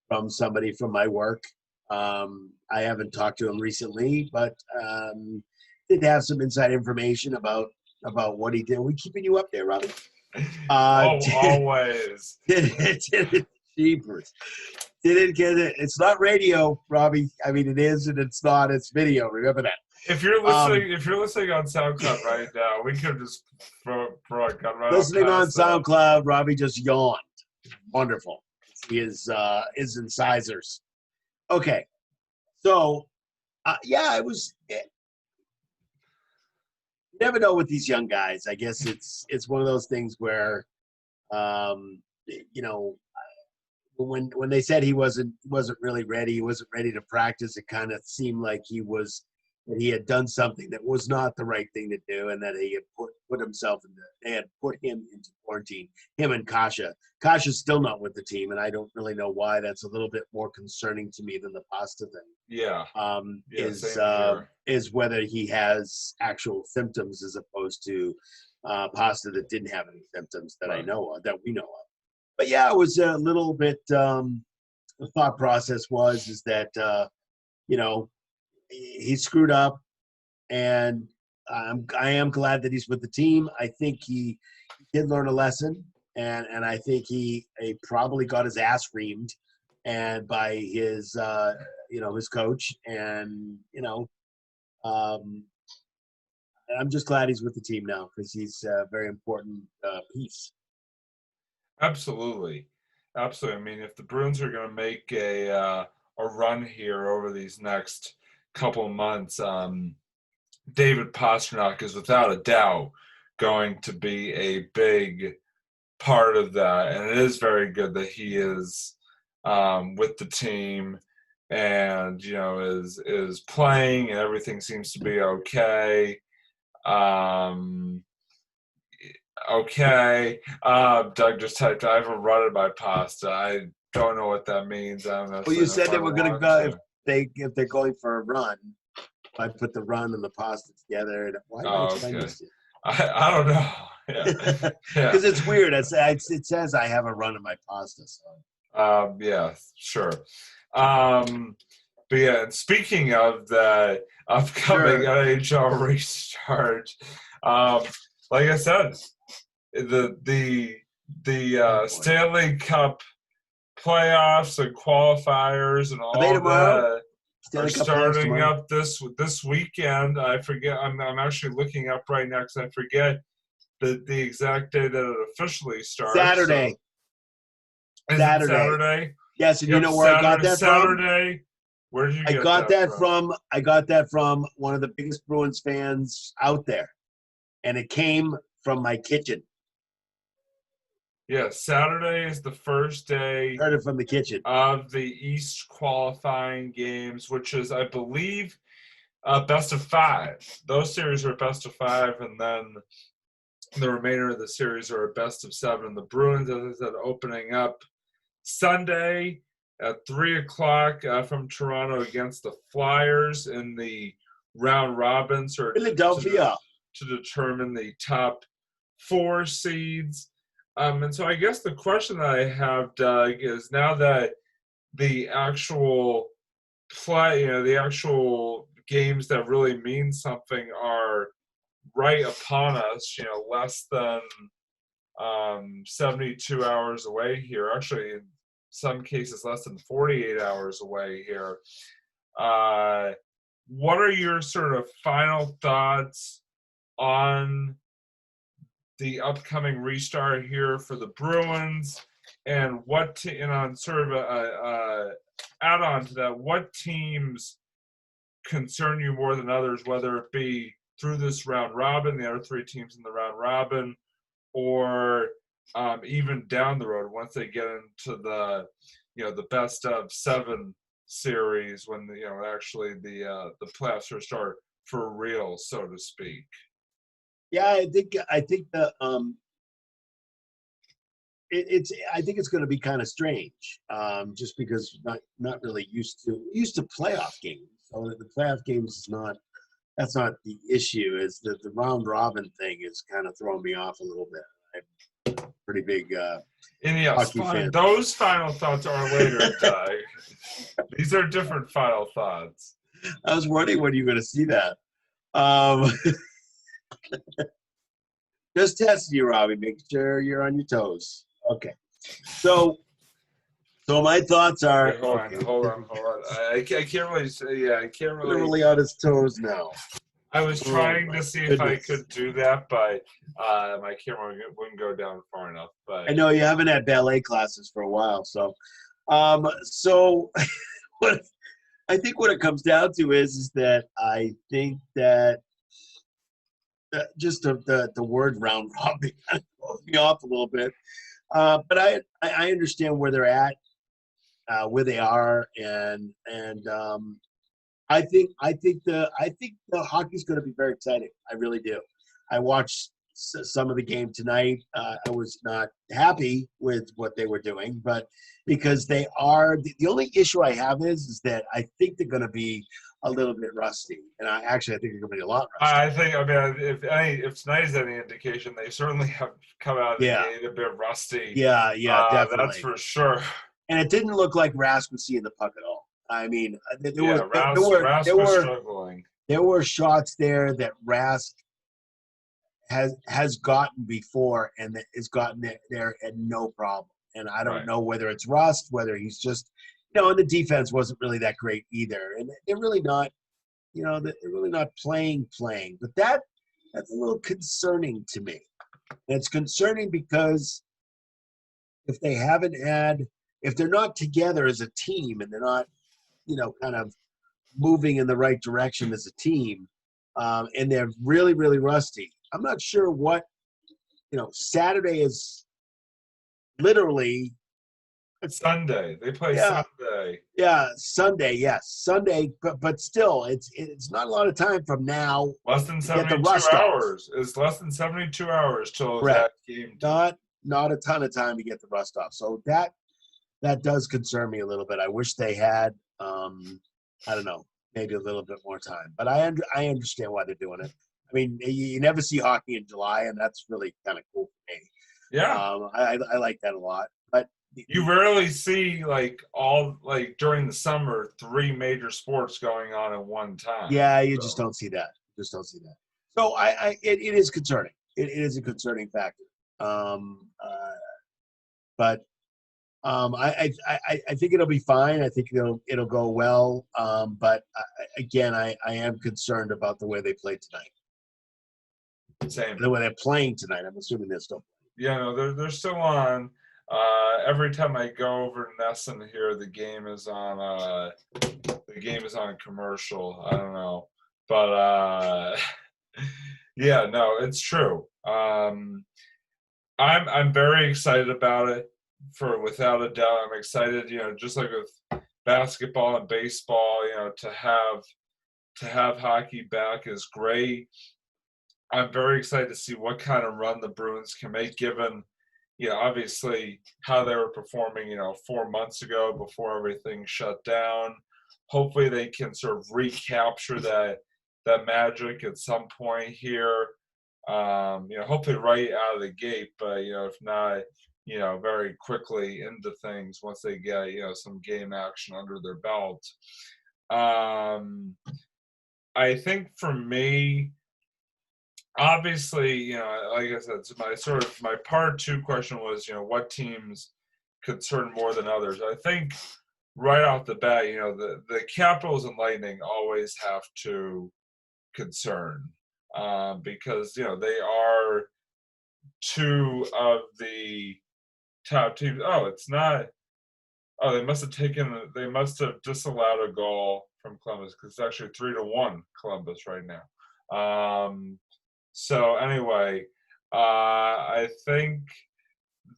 [SPEAKER 2] from somebody from my work. I haven't talked to him recently, but did have some inside information about what he did. Are we keeping you up there, Robbie?
[SPEAKER 1] Always.
[SPEAKER 2] Jeepers. Didn't get it. It's not radio, Robbie. I mean, it is and it's not. It's video. Remember that.
[SPEAKER 1] If you're listening on SoundCloud right now, we could just throw a gun right
[SPEAKER 2] listening on
[SPEAKER 1] that.
[SPEAKER 2] SoundCloud, Robbie just yawned. Wonderful. His incisors. Okay, so yeah, it was. You never know with these young guys. I guess it's one of those things where, when they said he wasn't really ready, he wasn't ready to practice. It kind of seemed like that he had done something that was not the right thing to do, and that he had they had put him into quarantine. Him and Kasha. Kasha's still not with the team, and I don't really know why. That's a little bit more concerning to me than the pasta thing.
[SPEAKER 1] Yeah.
[SPEAKER 2] Is whether he has actual symptoms as opposed to pasta that didn't have any symptoms that I know of, that we know of. But yeah, it was a little bit. The thought process is that he screwed up, and I am glad that he's with the team. I think he did learn a lesson, and I think he probably got his ass reamed, and by his his coach, and I'm just glad he's with the team now because he's a very important piece.
[SPEAKER 1] Absolutely. I mean, if the Bruins are going to make a run here over these next couple of months, David Pastrnak is without a doubt going to be a big part of that, and it is very good that he is with the team and is playing and everything seems to be okay. Okay. Doug just typed, I haven't run in my pasta. I don't know what that means. I don't know.
[SPEAKER 2] Well, you said they were going to go if they're going for a run. I put the run and the pasta together. And why did I miss it?
[SPEAKER 1] I don't know. Yeah. Yeah.
[SPEAKER 2] Because it's weird. It says I have a run in my pasta. So.
[SPEAKER 1] Yeah, sure. But yeah, and speaking of the upcoming
[SPEAKER 2] Sure.
[SPEAKER 1] NHL restart, um, like I said, the
[SPEAKER 2] Boy.
[SPEAKER 1] Stanley Cup playoffs and qualifiers and
[SPEAKER 2] Are they
[SPEAKER 1] all
[SPEAKER 2] tomorrow?
[SPEAKER 1] that are
[SPEAKER 2] Stanley Cup playoffs
[SPEAKER 1] starting
[SPEAKER 2] tomorrow.
[SPEAKER 1] up this weekend. I forget. I'm actually looking up right now because I forget the exact day that it officially starts.
[SPEAKER 2] Saturday.
[SPEAKER 1] So, is it Saturday?
[SPEAKER 2] Yes, and you
[SPEAKER 1] Yep,
[SPEAKER 2] know where I got that from?
[SPEAKER 1] Saturday. Where did you
[SPEAKER 2] I
[SPEAKER 1] get
[SPEAKER 2] got
[SPEAKER 1] that
[SPEAKER 2] from? I got that from one of the biggest Bruins fans out there, and it came from my kitchen.
[SPEAKER 1] Yeah, Saturday is the first day
[SPEAKER 2] Heard it from the kitchen.
[SPEAKER 1] of the East qualifying games, which is, I believe, best of 5. Those series are best of 5, and then the remainder of the series are a best of 7. The Bruins, as I said, opening up Sunday at 3:00 from Toronto against the Flyers in the round robins, or
[SPEAKER 2] Philadelphia.
[SPEAKER 1] to determine the top 4 seeds. And so I guess the question that I have, Doug, is now that the actual the actual games that really mean something are right upon us, less than 72 hours away here. Actually, in some cases, less than 48 hours away here. What are your sort of final thoughts on the upcoming restart here for the Bruins, and and on sort of a add on to that, what teams concern you more than others, whether it be through this round robin, the other 3 teams in the round robin, or even down the road once they get into the best of 7 series, when actually the playoffs are start for real, so to speak.
[SPEAKER 2] Yeah, I think the I think it's going to be kind of strange, just because not really used to playoff games. So the playoff games is not that's not the issue. Is that the round robin thing is kind of throwing me off a little bit. I'm a pretty big
[SPEAKER 1] And yes,
[SPEAKER 2] hockey fan.
[SPEAKER 1] those final thoughts are later, Doug. These are different final thoughts.
[SPEAKER 2] I was wondering when you were going to see that. Just testing you, Robbie. Make sure you're on your toes. Okay. So my thoughts are.
[SPEAKER 1] Okay, hold on. I can't really say. Yeah, I can't really.
[SPEAKER 2] Literally on his toes now.
[SPEAKER 1] I was trying to see if I
[SPEAKER 2] goodness.
[SPEAKER 1] could do that, but my camera wouldn't go down far enough. But
[SPEAKER 2] I know you haven't had ballet classes for a while, so what I think what it comes down to is that I think that just the word round robin kind of throws me off a little bit. But I understand where they're at, where they are, and I think the hockey's going to be very exciting. I really do. I watched some of the game tonight. I was not happy with what they were doing, but because they are the only issue I have is that I think they're going to be a little bit rusty, and I think they're going to be a lot rusty.
[SPEAKER 1] I think, if tonight is any indication, they certainly have come out of the gate a bit rusty.
[SPEAKER 2] Yeah, definitely.
[SPEAKER 1] That's for sure.
[SPEAKER 2] And it didn't look like Rask was seeing the puck at all. I mean,
[SPEAKER 1] Rask was struggling.
[SPEAKER 2] There were shots there that Rask has gotten before and that has gotten there at no problem. And I don't know whether it's rust, whether he's just, and the defense wasn't really that great either. And they're really not, they're really not playing. But that's a little concerning to me. And it's concerning because if they're not together as a team and they're not, kind of moving in the right direction as a team, and they're really, really rusty. I'm not sure what, Saturday is literally
[SPEAKER 1] Sunday. They play Sunday.
[SPEAKER 2] Yeah, Sunday, yes. Sunday, but still, it's not a lot of time from now.
[SPEAKER 1] Less than 72 hours. It's less than 72 hours till that game.
[SPEAKER 2] Not a ton of time to get the rust off. So that does concern me a little bit. I wish they had, I don't know, maybe a little bit more time. But I understand why they're doing it. I mean, you never see hockey in July, and that's really kind of cool for me.
[SPEAKER 1] Yeah.
[SPEAKER 2] I like that a lot. But
[SPEAKER 1] You rarely see during the summer 3 major sports going on at one time.
[SPEAKER 2] yeah, you just don't see that. So it is concerning. It is a concerning factor. But I think it'll be fine. I think it'll go well. But again, I am concerned about the way they play tonight.
[SPEAKER 1] Same.
[SPEAKER 2] The way they're playing tonight. I'm assuming they're still
[SPEAKER 1] playing. Yeah, no, they're still on. Every time I go over to Nesson here, the game is on. The game is on commercial. I don't know, but yeah, no, it's true. I'm very excited about it. Without a doubt, I'm excited. Just like with basketball and baseball, to have hockey back is great. I'm very excited to see what kind of run the Bruins can make, given, obviously how they were performing, 4 months ago before everything shut down. Hopefully they can sort of recapture that magic at some point here. Hopefully right out of the gate, but, if not, very quickly into things once they get, some game action under their belt. I think for me, obviously, like I said, so my part 2 question was, what teams concern more than others? I think right off the bat, the Capitals and Lightning always have to concern because, they are 2 of the top teams. Oh, it's not. Oh, they must have disallowed a goal from Columbus because it's actually 3-1 Columbus right now. So anyway, I think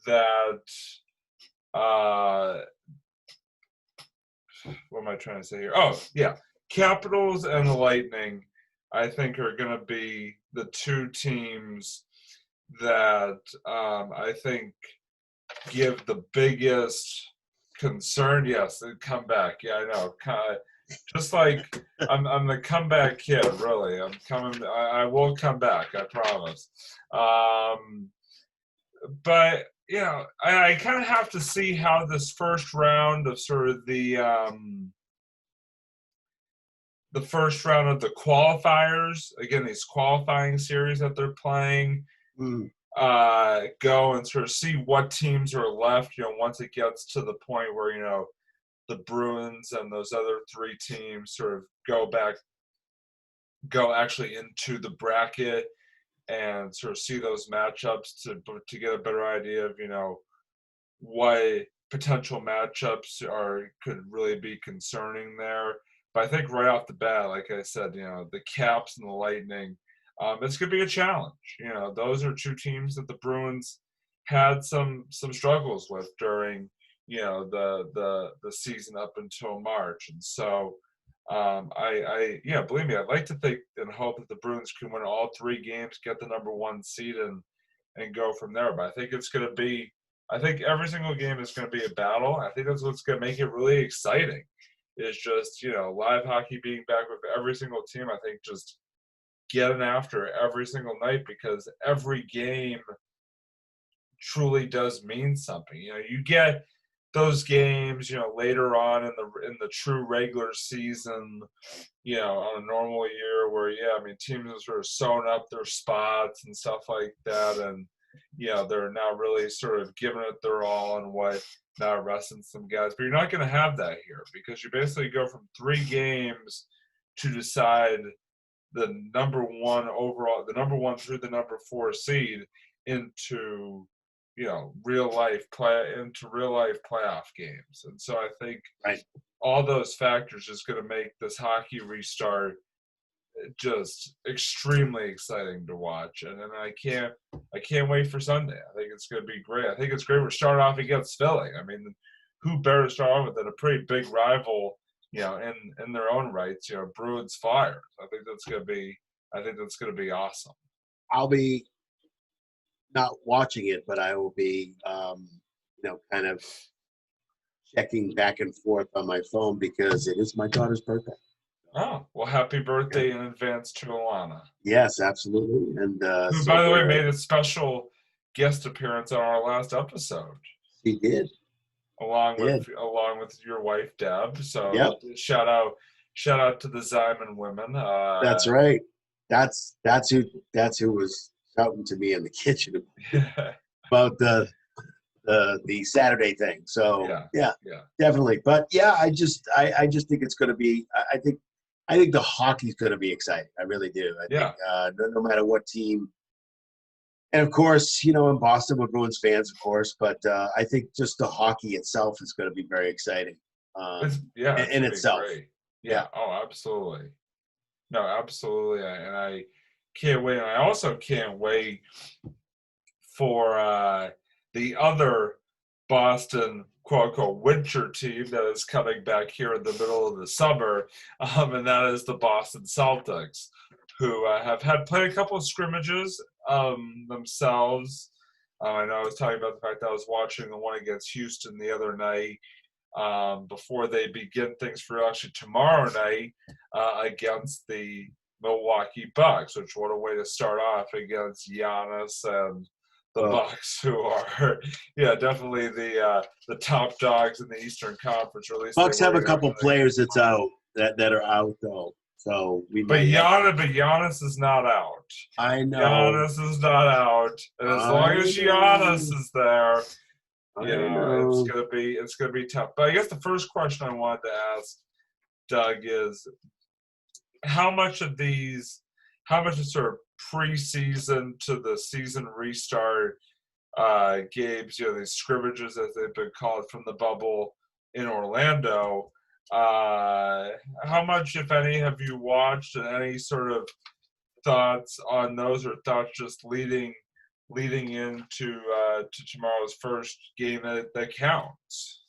[SPEAKER 1] that what am I trying to say here? Oh, yeah. Capitals and the Lightning, I think, are going to be the 2 teams that I think give the biggest concern. Yes, the comeback. Yeah, I know. Just like I'm the comeback kid, really. I'm coming. I will come back. I promise. But I kind of have to see how this first round of sort of the first round of the qualifiers, again, these qualifying series that they're playing, go and sort of see what teams are left. Once it gets to the point where the Bruins and those other 3 teams sort of go actually into the bracket and sort of see those matchups to get a better idea of what potential matchups could really be concerning there. But I think right off the bat, like I said, the Caps and the Lightning, it's going to be a challenge. Those are 2 teams that the Bruins had some struggles with during the season up until March, and so believe me, I'd like to think and hope that the Bruins can win all 3 games, get the number 1 seed, and go from there. But I think it's going to be. I think every single game is going to be a battle. I think that's what's going to make it really exciting. Is just live hockey being back with every single team. I think just getting after every single night because every game truly does mean something. You get those games, later on in the true regular season, on a normal year where, teams are sort of sewing up their spots and stuff like that, and they're now really sort of giving it their all and not resting some guys. But you're not going to have that here because you basically go from 3 games to decide the number 1 overall, the number 1 through the number 4 seed into real life playoff games. And so I think all those factors is going to make this hockey restart just extremely exciting to watch. And I can't wait for Sunday. I think it's going to be great. I think it's great we're starting off against Philly. I mean, who better to start off with than a pretty big rival, in their own rights, Bruins Flyers. I think that's going to be awesome.
[SPEAKER 2] I'll be not watching it, but I will be, kind of checking back and forth on my phone because it is my daughter's birthday.
[SPEAKER 1] Oh, well, happy birthday in advance to Alana,
[SPEAKER 2] Yes, absolutely. And
[SPEAKER 1] who,
[SPEAKER 2] so
[SPEAKER 1] by the way,
[SPEAKER 2] we're
[SPEAKER 1] made a special guest appearance on our last episode,
[SPEAKER 2] she did. Did.
[SPEAKER 1] along with your wife Deb.
[SPEAKER 2] Yep,
[SPEAKER 1] So shout out to the Zyman women.
[SPEAKER 2] that's right. That's who was shouting to me in the kitchen about the Saturday thing. So
[SPEAKER 1] yeah,
[SPEAKER 2] yeah,
[SPEAKER 1] yeah,
[SPEAKER 2] definitely. But yeah, I just think it's going to be. I think the hockey's going to be exciting. I really do. I think
[SPEAKER 1] yeah,
[SPEAKER 2] no matter what team, and of course, in Boston with Bruins fans, of course. But I think just the hockey itself is going to be very exciting
[SPEAKER 1] it's
[SPEAKER 2] in
[SPEAKER 1] gonna be
[SPEAKER 2] itself.
[SPEAKER 1] great.
[SPEAKER 2] Yeah.
[SPEAKER 1] Yeah, oh, absolutely. No, absolutely, and I can't wait. And I also can't wait for the other Boston quote unquote winter team that is coming back here in the middle of the summer, and that is the Boston Celtics, who have had played a couple of scrimmages themselves. I know I was talking about the fact that I was watching the one against Houston the other night before they begin things for actually tomorrow night against the Milwaukee Bucks, which what a way to start off against Giannis and the
[SPEAKER 2] Well,
[SPEAKER 1] Bucks, who are yeah definitely the top dogs in the Eastern Conference, or at least they
[SPEAKER 2] Bucks have
[SPEAKER 1] were
[SPEAKER 2] a couple
[SPEAKER 1] entering.
[SPEAKER 2] players that are out though, so we might have.
[SPEAKER 1] But Giannis is not out.
[SPEAKER 2] I know.
[SPEAKER 1] Giannis is not out, and as long
[SPEAKER 2] I
[SPEAKER 1] as Giannis
[SPEAKER 2] know.
[SPEAKER 1] is there,
[SPEAKER 2] I know.
[SPEAKER 1] it's gonna be tough. But I guess the first question I wanted to ask Doug is how much of these, how much is sort of preseason to the season restart games, these scrimmages as they've been called from the bubble in Orlando. How much, if any, have you watched, and any sort of thoughts on those, or thoughts just leading into to tomorrow's first game that counts?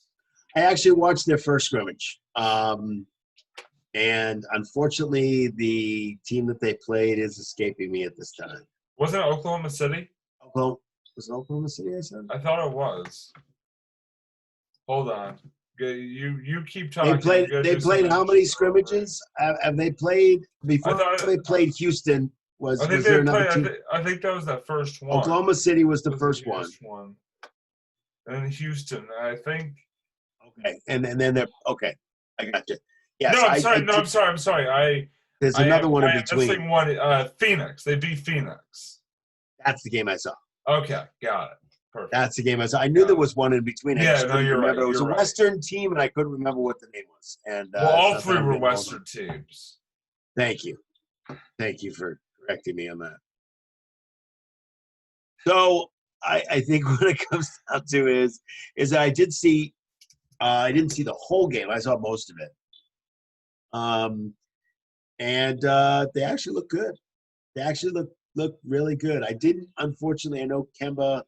[SPEAKER 2] I actually watched their first scrimmage. And unfortunately, the team that they played is escaping me at this time.
[SPEAKER 1] Wasn't it Oklahoma City?
[SPEAKER 2] Oklahoma, was it Oklahoma City, I said?
[SPEAKER 1] I thought it was. Hold on. You keep
[SPEAKER 2] They
[SPEAKER 1] talking. I'm
[SPEAKER 2] played.
[SPEAKER 1] gonna
[SPEAKER 2] They
[SPEAKER 1] do some
[SPEAKER 2] played how many
[SPEAKER 1] additional reading.
[SPEAKER 2] scrimmages? Have they played
[SPEAKER 1] I
[SPEAKER 2] before
[SPEAKER 1] thought
[SPEAKER 2] they played Houston?
[SPEAKER 1] I think
[SPEAKER 2] Was
[SPEAKER 1] they
[SPEAKER 2] there another
[SPEAKER 1] played.
[SPEAKER 2] team?
[SPEAKER 1] I think that was that first one.
[SPEAKER 2] Oklahoma City was the
[SPEAKER 1] Was the
[SPEAKER 2] first one.
[SPEAKER 1] newest one? And Houston, I think.
[SPEAKER 2] Okay, and then they're okay. I got you. Yes,
[SPEAKER 1] No, I'm sorry. No, I'm sorry.
[SPEAKER 2] there's
[SPEAKER 1] I
[SPEAKER 2] another
[SPEAKER 1] am
[SPEAKER 2] one in
[SPEAKER 1] missing
[SPEAKER 2] between.
[SPEAKER 1] one. Phoenix. They beat Phoenix.
[SPEAKER 2] That's the game I saw.
[SPEAKER 1] Okay, got it. Perfect.
[SPEAKER 2] That's the game I saw. I knew
[SPEAKER 1] Got
[SPEAKER 2] there
[SPEAKER 1] it.
[SPEAKER 2] was one in between. I
[SPEAKER 1] Yeah,
[SPEAKER 2] just
[SPEAKER 1] no,
[SPEAKER 2] couldn't
[SPEAKER 1] you're right.
[SPEAKER 2] remember. It was a
[SPEAKER 1] You're right.
[SPEAKER 2] Western team, and I couldn't remember what the name was. And
[SPEAKER 1] Well, all
[SPEAKER 2] it's not that
[SPEAKER 1] three
[SPEAKER 2] I'm
[SPEAKER 1] were
[SPEAKER 2] getting older.
[SPEAKER 1] Western teams.
[SPEAKER 2] Thank you. Thank you for correcting me on that. So I think what it comes down to is that I did see I didn't see the whole game. I saw most of it. And they actually look good. They actually look really good. I didn't, unfortunately. I know Kemba.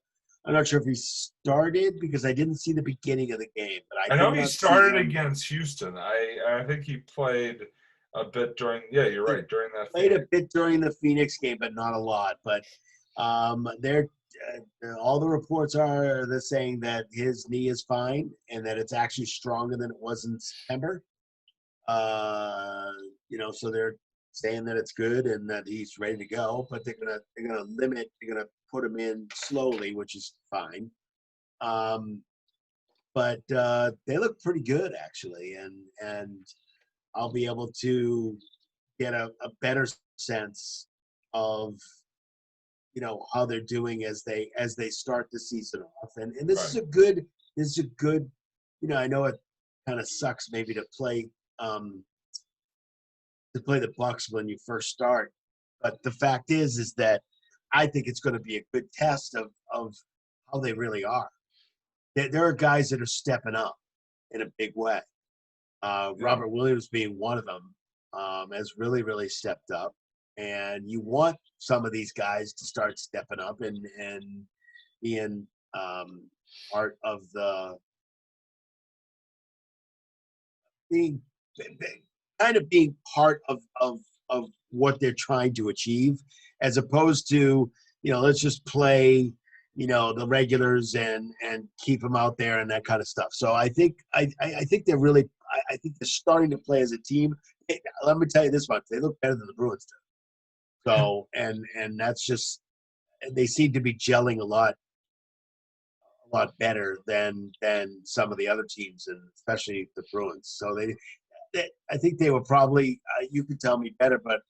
[SPEAKER 2] I'm not sure if he started because I didn't see the beginning of the game, but I
[SPEAKER 1] I
[SPEAKER 2] did
[SPEAKER 1] know he
[SPEAKER 2] not see
[SPEAKER 1] started
[SPEAKER 2] him.
[SPEAKER 1] against Houston. I think he played a bit during. Yeah, you're
[SPEAKER 2] He
[SPEAKER 1] right. During that
[SPEAKER 2] played a
[SPEAKER 1] Phoenix.
[SPEAKER 2] bit during the Phoenix game, but not a lot. But they're all the reports are they're saying that his knee is fine and that it's actually stronger than it was in September. Uh, so they're saying that it's good and that he's ready to go, but they're gonna put him in slowly, which is fine. Um, but they look pretty good actually, and I'll be able to get a better sense of how they're doing as they start the season off. And this is
[SPEAKER 1] Right.
[SPEAKER 2] a good I know it kind of sucks maybe um to play the Bucks when you first start, but the fact is that I think it's going to be a good test of how they really are. There are guys that are stepping up in a big way.
[SPEAKER 1] Yeah.
[SPEAKER 2] Robert Williams being one of them has really, really stepped up. And you want some of these guys to start stepping up and being part of the being kind of being part of what they're trying to achieve, as opposed to let's just play the regulars and keep them out there and that kind of stuff. So I think they're really I think they're starting to play as a team. let me tell you this much: they look better than the Bruins do. So, and that's just they seem to be gelling a lot better than some of the other teams, and especially the Bruins. So I think they were probably you could tell me better, but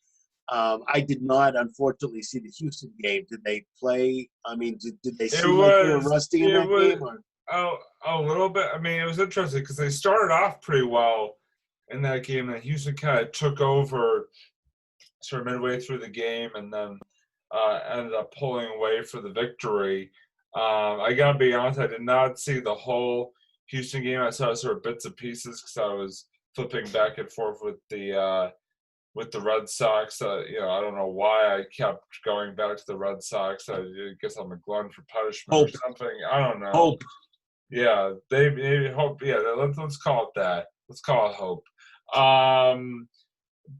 [SPEAKER 2] I did not unfortunately see the Houston game. Did they play? I mean, did they
[SPEAKER 1] It
[SPEAKER 2] seem like they were
[SPEAKER 1] was
[SPEAKER 2] rusty in
[SPEAKER 1] it
[SPEAKER 2] that
[SPEAKER 1] was
[SPEAKER 2] game? Or?
[SPEAKER 1] oh, a little bit. I mean, it was interesting because they started off pretty well in that game, and Houston kind of took over sort of midway through the game, and then ended up pulling away for the victory. I gotta be honest, I did not see the whole Houston game. I saw sort of bits and pieces because I was flipping back and forth with the Red Sox. I don't know why I kept going back to the Red Sox. I guess I'm a glutton for punishment
[SPEAKER 2] Hope.
[SPEAKER 1] or something. I don't know.
[SPEAKER 2] Hope.
[SPEAKER 1] Yeah, they maybe hope. Yeah, let's call it that. Let's call it hope.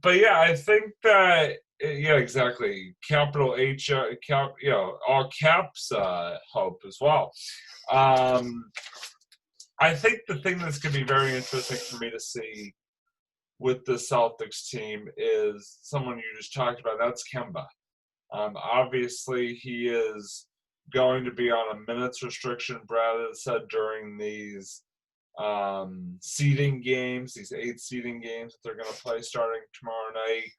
[SPEAKER 1] But yeah, I think that yeah, exactly. Capital H, all caps hope as well. Um, I think the thing that's going to be very interesting for me to see with the Celtics team is someone you just talked about. That's Kemba. Obviously, he is going to be on a minutes restriction. Brad has said during these seeding games, these 8 seeding games that they're going to play starting tomorrow night.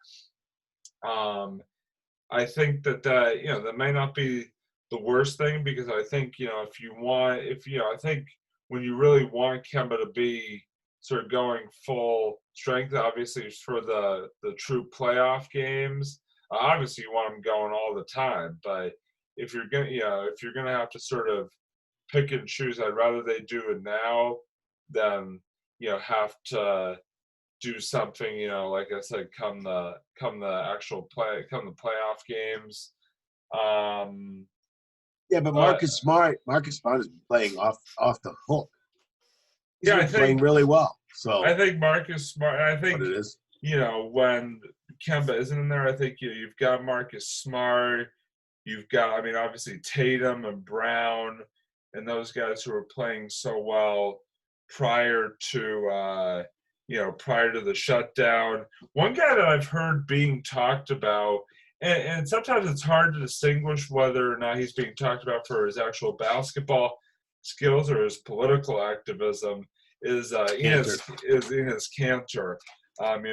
[SPEAKER 1] I think that may not be the worst thing because I think I think when you really want Kemba to be sort of going full strength, obviously for the true playoff games, obviously you want him going all the time. But if you're gonna have to sort of pick and choose, I'd rather they do it now than have to do something, like I said, come the come the playoff games.
[SPEAKER 2] Yeah, but Marcus Smart has been playing off the hook. He's been playing really well. So
[SPEAKER 1] I think Marcus Smart. I think
[SPEAKER 2] what it is.
[SPEAKER 1] When Kemba isn't in there, I think you've got Marcus Smart. You've got, I mean, obviously Tatum and Brown and those guys who were playing so well prior to prior to the shutdown. One guy that I've heard being talked about, and sometimes it's hard to distinguish whether or not he's being talked about for his actual basketball skills or his political activism, is Enes Kanter.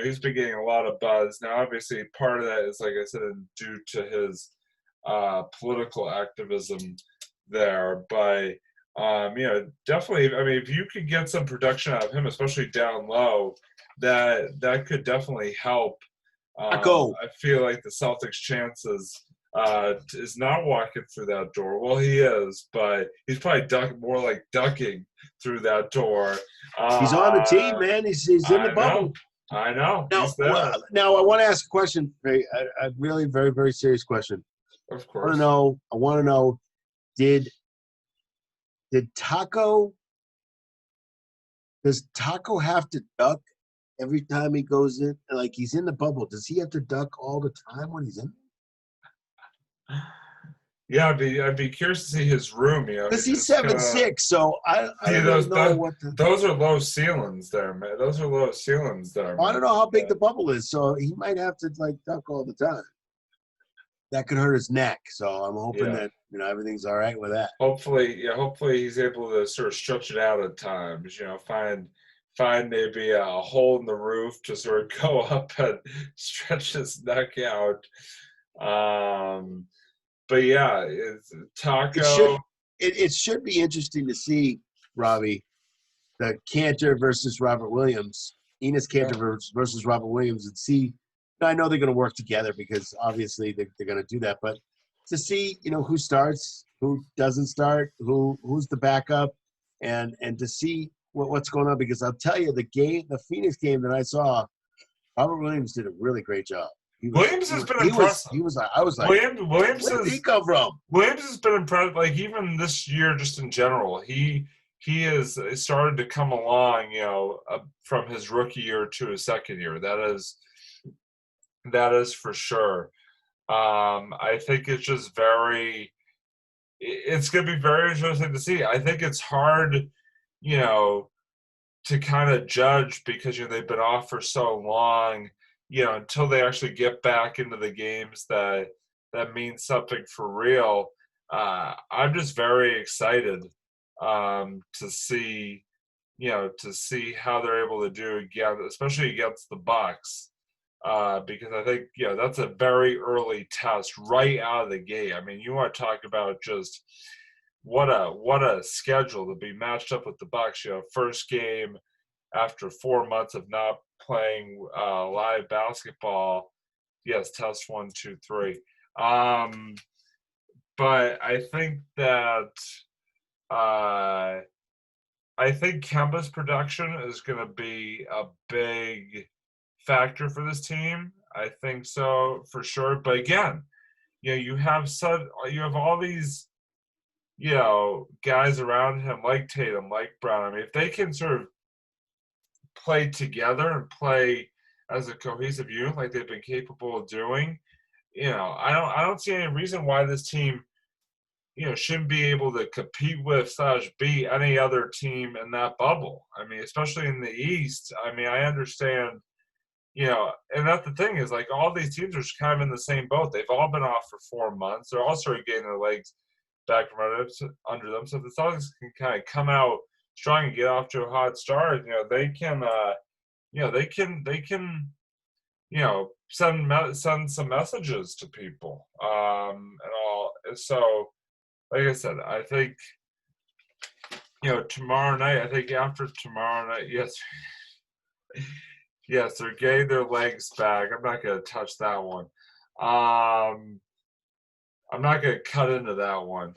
[SPEAKER 1] He's been getting a lot of buzz. Now, obviously, part of that is, like I said, due to his political activism there. But definitely, I mean, if you could get some production out of him, especially down low, that could definitely help. I feel like the Celtics' chances is not walking through that door. Well, he is, but he's probably more like ducking through that door.
[SPEAKER 2] He's on the team, man. He's in the bubble.
[SPEAKER 1] I know.
[SPEAKER 2] Now, I want to ask a question, a really very, very serious question.
[SPEAKER 1] Of course.
[SPEAKER 2] I want to know, does Taco have to duck every time he goes in? Like, he's in the bubble. Does he have to duck all the time when he's in?
[SPEAKER 1] Yeah, I'd be curious to see his room.
[SPEAKER 2] Because he's 7'6", so I don't really know what.
[SPEAKER 1] Those are low ceilings there, man. Those are low ceilings there.
[SPEAKER 2] I don't know how big the bubble is, so he might have to duck all the time. That could hurt his neck, so I'm hoping that everything's all right with that.
[SPEAKER 1] Hopefully he's able to sort of stretch it out at times. Find maybe a hole in the roof to sort of go up and stretch his neck out. But yeah, it's Taco.
[SPEAKER 2] It should be interesting to see, Robbie, the Kanter versus Robert Williams, Enes Kanter versus Robert Williams, and see. I know they're going to work together because obviously they're going to do that. But to see, who starts, who doesn't start, who's the backup, and to see what's going on. Because I'll tell you, the Phoenix game that I saw, Robert Williams did a really great job.
[SPEAKER 1] Williams has been impressive.
[SPEAKER 2] I was like, where did he come from?
[SPEAKER 1] Williams has been impressive. Like, even this year, just in general, he has started to come along. From his rookie year to his second year. That is for sure. I think it's just it's going to be very interesting to see. I think it's hard, to kind of judge because they've been off for so long, until they actually get back into the games that mean something for real. I'm just very excited to see how they're able to do again, especially against the Bucks. Because I think that's a very early test right out of the gate. I mean, you want to talk about just what a schedule to be matched up with the Bucks. First game after 4 months of not playing live basketball. Yes, test 1, 2, 3. But I think that I think Kemba's production is going to be a big factor for this team. I think so for sure. But again, you have all these guys around him like Tatum, like Brown. I mean, if they can sort of play together and play as a cohesive unit like they've been capable of doing, I don't see any reason why this team shouldn't be able to compete with / beat any other team in that bubble. I mean, especially in the East. I mean, I understand, and that's the thing is like all these teams are kind of in the same boat. They've all been off for 4 months. They're all sort of getting their legs back from under them. So if the Celtics can kind of come out strong and get off to a hot start, they can, they can, send some messages to people, and all. So, like I said, I think, tomorrow night, I think after tomorrow night, yes, yes, they're getting their legs back. I'm not going to touch that one. I'm not going to cut into that one.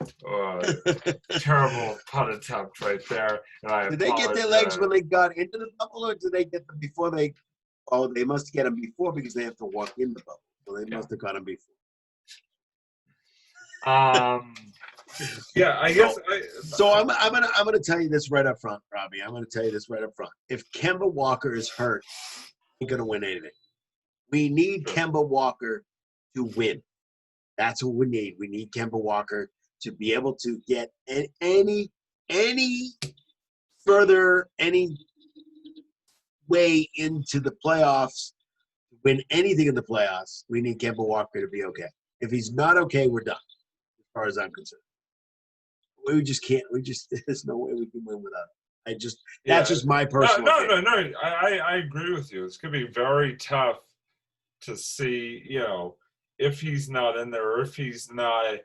[SPEAKER 1] Terrible pun attempt right there. And I
[SPEAKER 2] Did they get their legs when they got into the bubble, or did they get them before they? Oh, they must get them before because they have to walk in the bubble. So they must have got them before.
[SPEAKER 1] Yeah, I guess.
[SPEAKER 2] So I'm gonna tell you this right up front, Robbie. I'm gonna tell you this right up front. If Kemba Walker is hurt, we're gonna win anything. We need Kemba Walker to win. That's what we need. We need Kemba Walker to be able to get any further, any way into the playoffs, win anything in the playoffs. We need Kemba Walker to be okay. If he's not okay, we're done, as far as I'm concerned. We just can't. There's no way we can win without him. That's just my personal.
[SPEAKER 1] No. I agree with you. It's gonna be very tough to see, if he's not in there or if he's not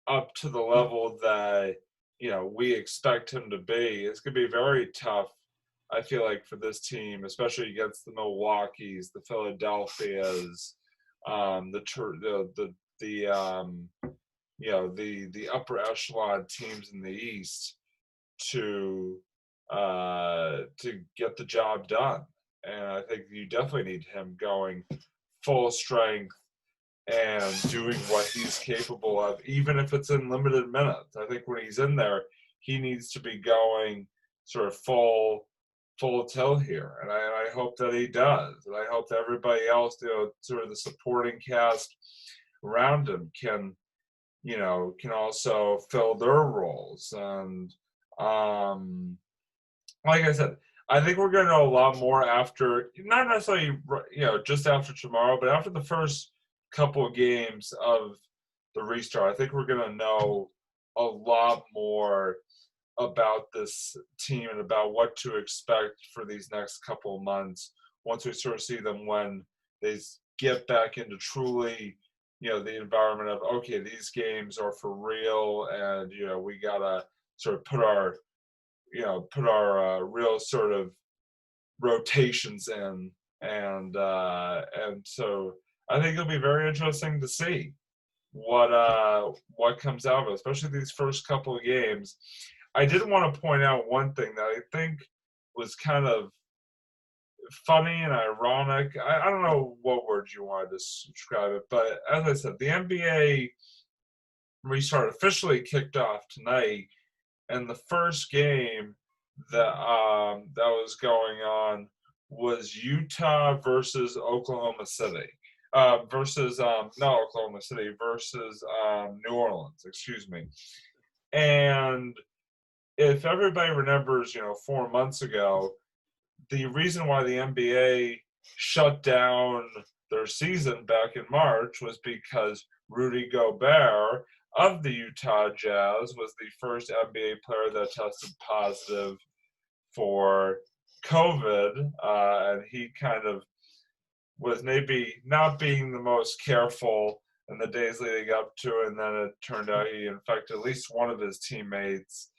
[SPEAKER 1] up to the level that we expect him to be. It's gonna be very tough. I feel like for this team, especially against the Milwaukees, the Philadelphias, the upper echelon teams in the East to get the job done. And I think you definitely need him going full strength and doing what he's capable of, even if it's in limited minutes. I think when he's in there, he needs to be going sort of full tilt here, and I hope that he does, and I hope that everybody else, sort of the supporting cast around him can also fill their roles. And like I said, I think we're going to know a lot more after, not necessarily just after tomorrow, but after the first couple of games of the restart. I think we're going to know a lot more about this team and about what to expect for these next couple of months once we sort of see them when they get back into truly the environment of, okay, these games are for real, and we gotta sort of put our real sort of rotations in, and so I think it'll be very interesting to see what comes out of it, especially these first couple of games. I did want to point out one thing that I think was kind of funny and ironic. I don't know what words you wanted to describe it, but as I said, the NBA restart officially kicked off tonight, and the first game that was going on was Utah versus Oklahoma City. Versus not Oklahoma City, versus New Orleans, excuse me. And if everybody remembers, 4 months ago, the reason why the NBA shut down their season back in March was because Rudy Gobert of the Utah Jazz was the first NBA player that tested positive for COVID, and he kind of was maybe not being the most careful in the days leading up to it, and then it turned out he infected at least one of his teammates.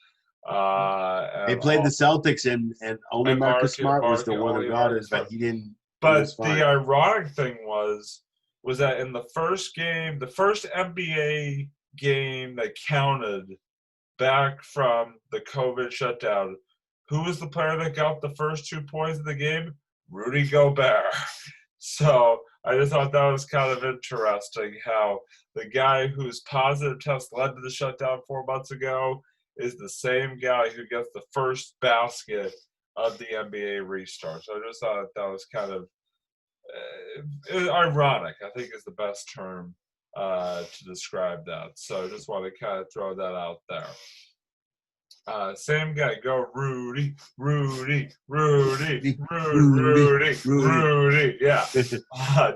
[SPEAKER 2] They played the Celtics, and only Marcus Smart was the one who got it, but he didn't.
[SPEAKER 1] But the ironic thing was that in the first game, the first NBA game that counted back from the COVID shutdown, who was the player that got the first 2 points of the game? Rudy Gobert. So I just thought that was kind of interesting how the guy whose positive test led to the shutdown 4 months ago is the same guy who gets the first basket of the NBA restart. So I just thought that was kind of ironic, I think is the best term to describe that. So I just want to kind of throw that out there. Same guy, go Rudy. Yeah.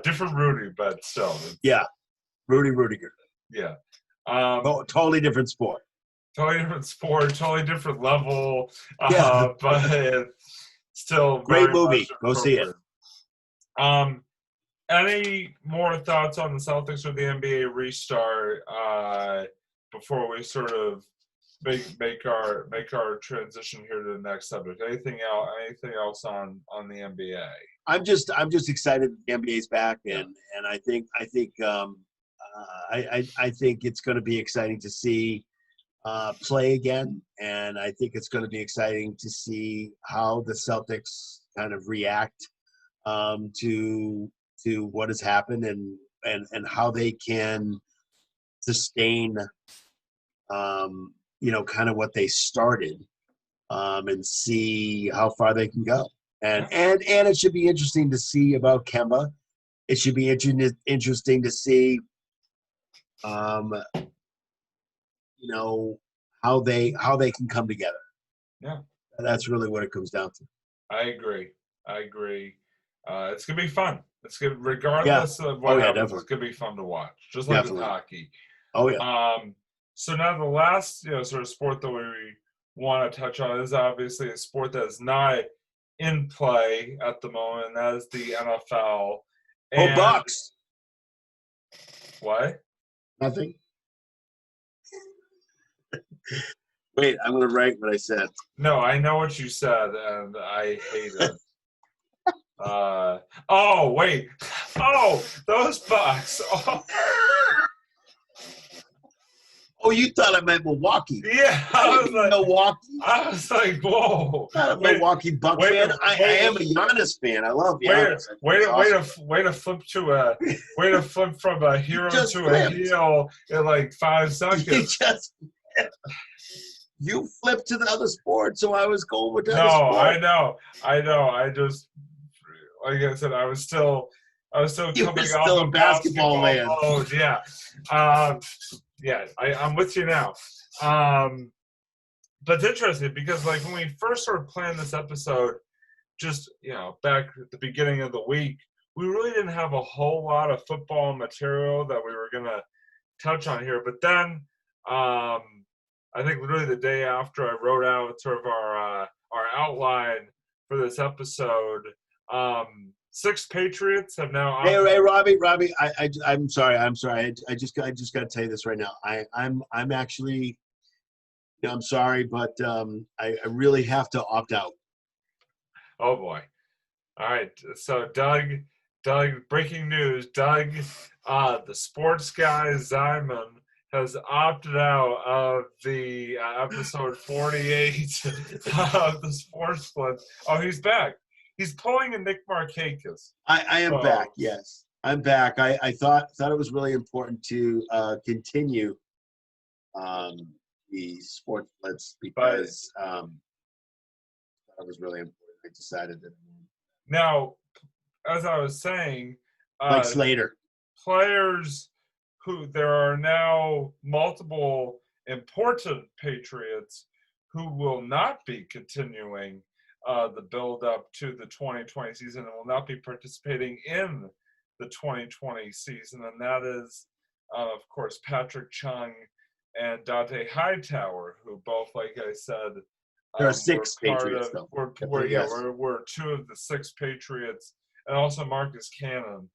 [SPEAKER 1] Different Rudy, but still.
[SPEAKER 2] Yeah. Rudiger.
[SPEAKER 1] Yeah.
[SPEAKER 2] Totally different sport.
[SPEAKER 1] Totally different sport, totally different level.
[SPEAKER 2] Yeah.
[SPEAKER 1] But still
[SPEAKER 2] great movie. Go see it.
[SPEAKER 1] Any more thoughts on the Celtics or the NBA restart before we sort of make our transition here to the next subject? Anything else on the NBA?
[SPEAKER 2] I'm just excited the NBA's back, and I think I think it's going to be exciting to see play again, and I think it's going to be exciting to see how the Celtics kind of react to what has happened, and how they can sustain kind of what they started, and see how far they can go. And it should be interesting to see about Kemba. It should be interesting to see how they can come together.
[SPEAKER 1] Yeah.
[SPEAKER 2] That's really what it comes down to.
[SPEAKER 1] I agree. It's gonna be fun. It's gonna, regardless of what happens, definitely. It's gonna be fun to watch. Just like with hockey.
[SPEAKER 2] Oh yeah.
[SPEAKER 1] So now the last sort of sport that we want to touch on is obviously a sport that is not in play at the moment, and that is the NFL.
[SPEAKER 2] And Bucks.
[SPEAKER 1] What?
[SPEAKER 2] Nothing. Wait, I'm going to write what I said.
[SPEAKER 1] No, I know what you said, and I hate it. Oh, wait. Oh, those Bucks.
[SPEAKER 2] Oh, you thought I meant Milwaukee.
[SPEAKER 1] Yeah, I was like,
[SPEAKER 2] Milwaukee.
[SPEAKER 1] I was like, whoa.
[SPEAKER 2] Not a Milwaukee Bucks fan. I am a Giannis fan. I love Giannis.
[SPEAKER 1] Way to flip from a hero to a heel in like 5 seconds.
[SPEAKER 2] You flipped to the other sport, so I was going with that.
[SPEAKER 1] No, sport. I know. I just, like I said, I was still coming off
[SPEAKER 2] still
[SPEAKER 1] of
[SPEAKER 2] basketball land.
[SPEAKER 1] Mode. Yeah. Yeah, I'm with you now. But it's interesting because, like, when we first started planning this episode, just, back at the beginning of the week, we really didn't have a whole lot of football material that we were going to touch on here. But then I think literally the day after I wrote out sort of our outline for this episode, 6 Patriots have now.
[SPEAKER 2] Hey, Robbie, I'm sorry. I just got to tell you this right now. I'm actually, I'm sorry, but I really have to opt out.
[SPEAKER 1] Oh boy! All right, so Doug, breaking news. Doug, the sports guy Simon has opted out of the episode 48 of the Sports Blitz. Oh, he's back. He's pulling a Nick Markakis.
[SPEAKER 2] I am back. Yes, I'm back. I thought it was really important to continue the Sports Blitz because that was really important. I decided that.
[SPEAKER 1] Now, as I was saying,
[SPEAKER 2] like Slater,
[SPEAKER 1] players who there are now multiple important Patriots who will not be continuing the build up to the 2020 season and will not be participating in the 2020 season, and that is, of course, Patrick Chung and Dante Hightower, who both, like I said,
[SPEAKER 2] There are
[SPEAKER 1] were
[SPEAKER 2] 6
[SPEAKER 1] part
[SPEAKER 2] Patriots,
[SPEAKER 1] of,
[SPEAKER 2] though. Yes.
[SPEAKER 1] we're 2 of the 6 Patriots, and also Marcus Cannon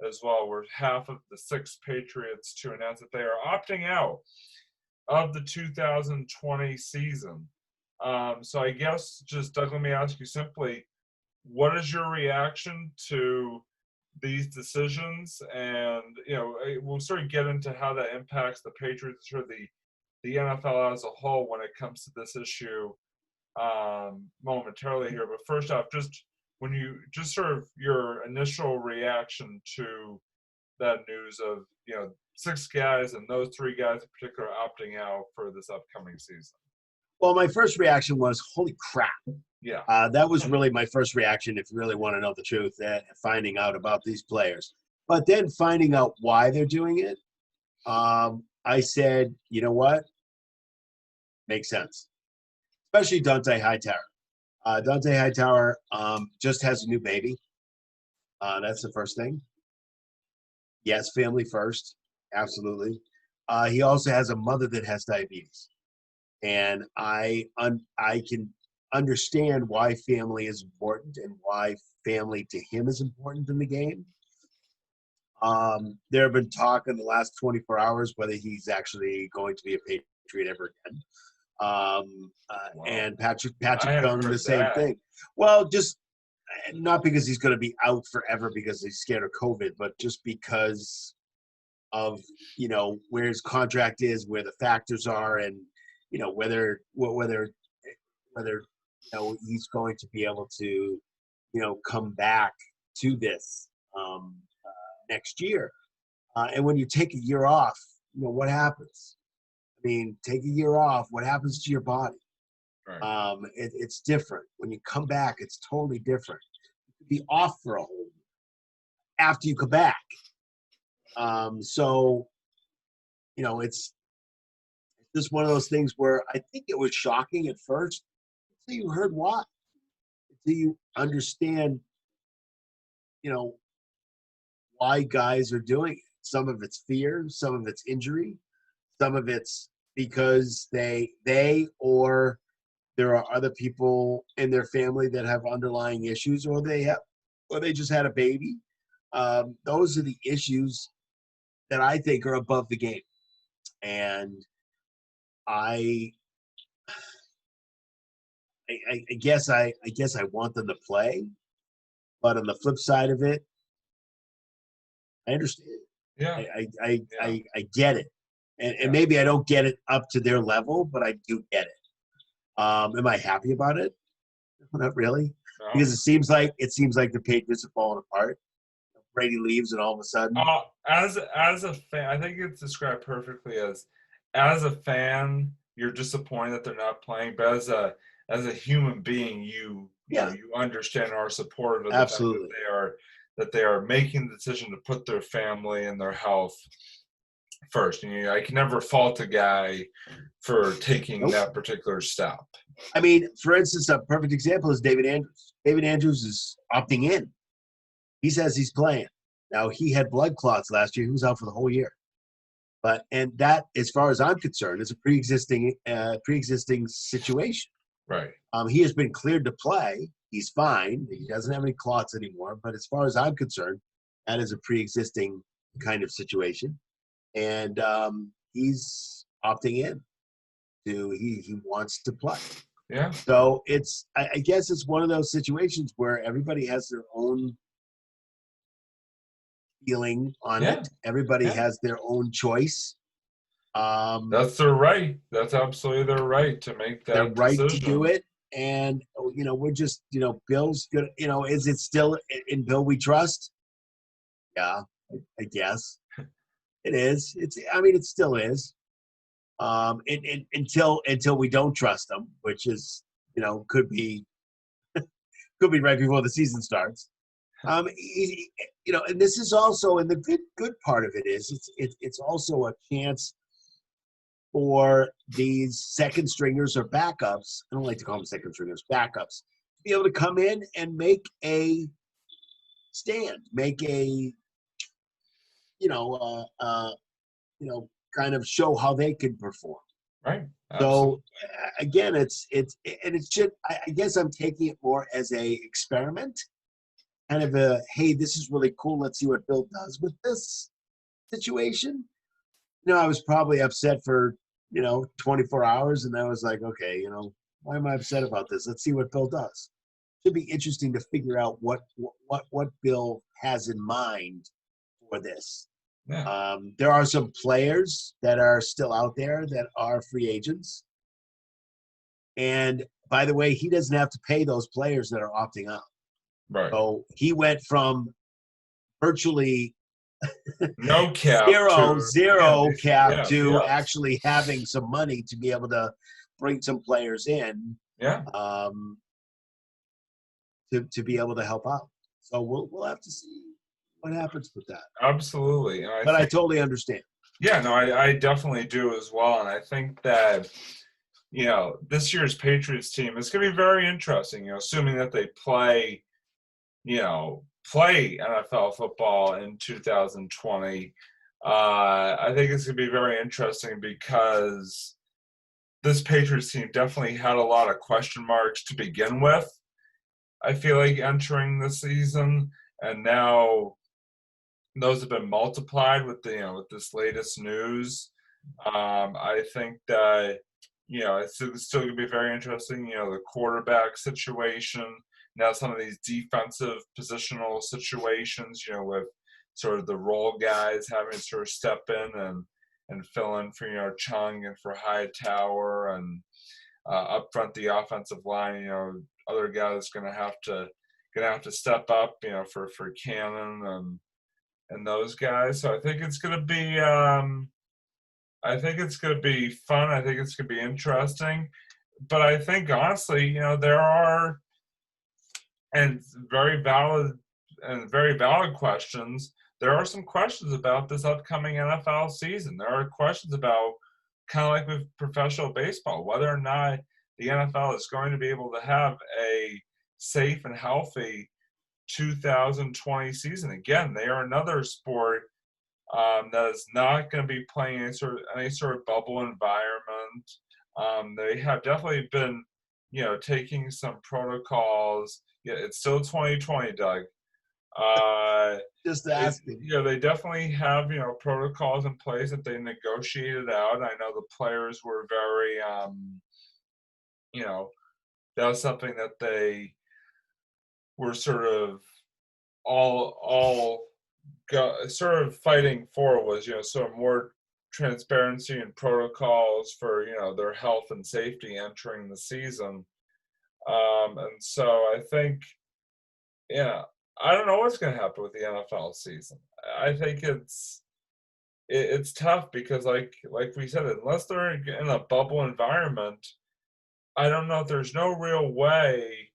[SPEAKER 1] as well. We're half of the 6 Patriots to announce that they are opting out of the 2020 season. So I guess just, Doug, let me ask you simply, what is your reaction to these decisions? And, we'll sort of get into how that impacts the Patriots or the NFL as a whole when it comes to this issue momentarily here. But first off, just sort of your initial reaction to that news of, 6 guys and those 3 guys in particular opting out for this upcoming season.
[SPEAKER 2] Well, my first reaction was, holy crap.
[SPEAKER 1] Yeah.
[SPEAKER 2] That was really my first reaction, if you really want to know the truth, finding out about these players. But then finding out why they're doing it, I said, you know what? Makes sense. Especially Dante Hightower. Dante Hightower just has a new baby. That's the first thing. Yes, family first. Absolutely. He also has a mother that has diabetes. And I can understand why family is important and why family to him is important in the game. There have been talk in the last 24 hours whether he's actually going to be a Patriot ever again. Wow. And Patrick Chung, the same thing. Well, just not because he's going to be out forever because he's scared of COVID, but just because of, where his contract is, where the factors are, and, whether he's going to be able to, come back to this next year. And when you take a year off, what happens? I mean, take a year off, what happens to your body? Right. It's different. When you come back, it's totally different. You could be off for a whole year after you come back. So, it's just one of those things where I think it was shocking at first until you heard why. Until you understand, why guys are doing it. Some of it's fear, some of it's injury, some of it's because they or there are other people in their family that have underlying issues, or they just had a baby. Those are the issues that I think are above the game. And I guess I want them to play, but on the flip side of it, I understand.
[SPEAKER 1] Yeah.
[SPEAKER 2] I get it, and maybe I don't get it up to their level, but I do get it. Am I happy about it? Not really, because it seems like the Patriots are falling apart. Brady leaves, and all of a sudden,
[SPEAKER 1] as a fan, I think it's described perfectly as a fan, you're disappointed that they're not playing, but as a human being, you understand or are supportive of the
[SPEAKER 2] absolutely
[SPEAKER 1] fact that they are making the decision to put their family and their health first. And I can never fault a guy for taking that particular step.
[SPEAKER 2] I mean, for instance, a perfect example is David Andrews. David Andrews is opting in. He says he's playing. Now, he had blood clots last year. He was out for the whole year. And that, as far as I'm concerned, is a pre-existing situation.
[SPEAKER 1] Right.
[SPEAKER 2] He has been cleared to play. He's fine. He doesn't have any clots anymore. But as far as I'm concerned, that is a pre-existing kind of situation. And he's opting in. He wants to play.
[SPEAKER 1] Yeah.
[SPEAKER 2] So I guess it's one of those situations where everybody has their own feeling on it. Everybody has their own choice.
[SPEAKER 1] That's their right. That's absolutely their right to make that
[SPEAKER 2] their right
[SPEAKER 1] decision.
[SPEAKER 2] To do it. And, we're just, Bill's good. Is it still in Bill we trust? Yeah, I guess it is. It still is. Until we don't trust them, which is, could be right before the season starts. And this is also, and the good part of it is, it's also a chance for these second stringers or backups. I don't like to call them second stringers, backups, be able to come in and make a stand, make a you know kind of show how they can perform.
[SPEAKER 1] Right.
[SPEAKER 2] So
[SPEAKER 1] Absolutely.
[SPEAKER 2] again, it should. I guess I'm taking it more as a experiment, kind of a hey, this is really cool. Let's see what Bill does with this situation. I was probably upset for 24 hours, and I was like, okay, why am I upset about this? Let's see what Bill does. Should be interesting to figure out what Bill has in mind for this.
[SPEAKER 1] Yeah.
[SPEAKER 2] There are some players that are still out there that are free agents. And by the way, he doesn't have to pay those players that are opting out.
[SPEAKER 1] Right.
[SPEAKER 2] So he went from virtually
[SPEAKER 1] No cap to
[SPEAKER 2] zero cap
[SPEAKER 1] yes,
[SPEAKER 2] to
[SPEAKER 1] yes.
[SPEAKER 2] actually having some money to be able to bring some players in
[SPEAKER 1] Yeah.
[SPEAKER 2] to be able to help out. So we'll have to see what happens with that.
[SPEAKER 1] Absolutely. And
[SPEAKER 2] But I totally understand.
[SPEAKER 1] yeah, no, I definitely do as well. And I think that, this year's Patriots team is going to be very interesting, assuming that they play NFL football in 2020. I think it's going to be very interesting because this Patriots team definitely had a lot of question marks to begin with. I feel like entering the season, and now those have been multiplied with with this latest news. I think that it's still going to be very interesting. The quarterback situation, now some of these defensive positional situations. With sort of the role guys having to sort of step in and fill in for Chung and for Hightower, and up front the offensive line. Other guys gonna have to step up. For Cannon and those guys. So I think it's going to be fun. I think it's going to be interesting. But I think honestly, there are and very valid questions. There are some questions about this upcoming NFL season. There are questions about, kind of like with professional baseball, whether or not the NFL is going to be able to have a safe and healthy 2020 season. Again, they are another sport that is not going to be playing any sort of bubble environment. They have definitely been, taking some protocols. Yeah, it's still 2020, Doug.
[SPEAKER 2] Just asking.
[SPEAKER 1] They definitely have protocols in place that they negotiated out. I know the players were very, that was something that they were sort of all sort of fighting for, was sort of more transparency and protocols for their health and safety entering the season. And so I think I don't know what's going to happen with the NFL season. I think it's tough because like we said, unless they're in a bubble environment, I don't know if there's no real way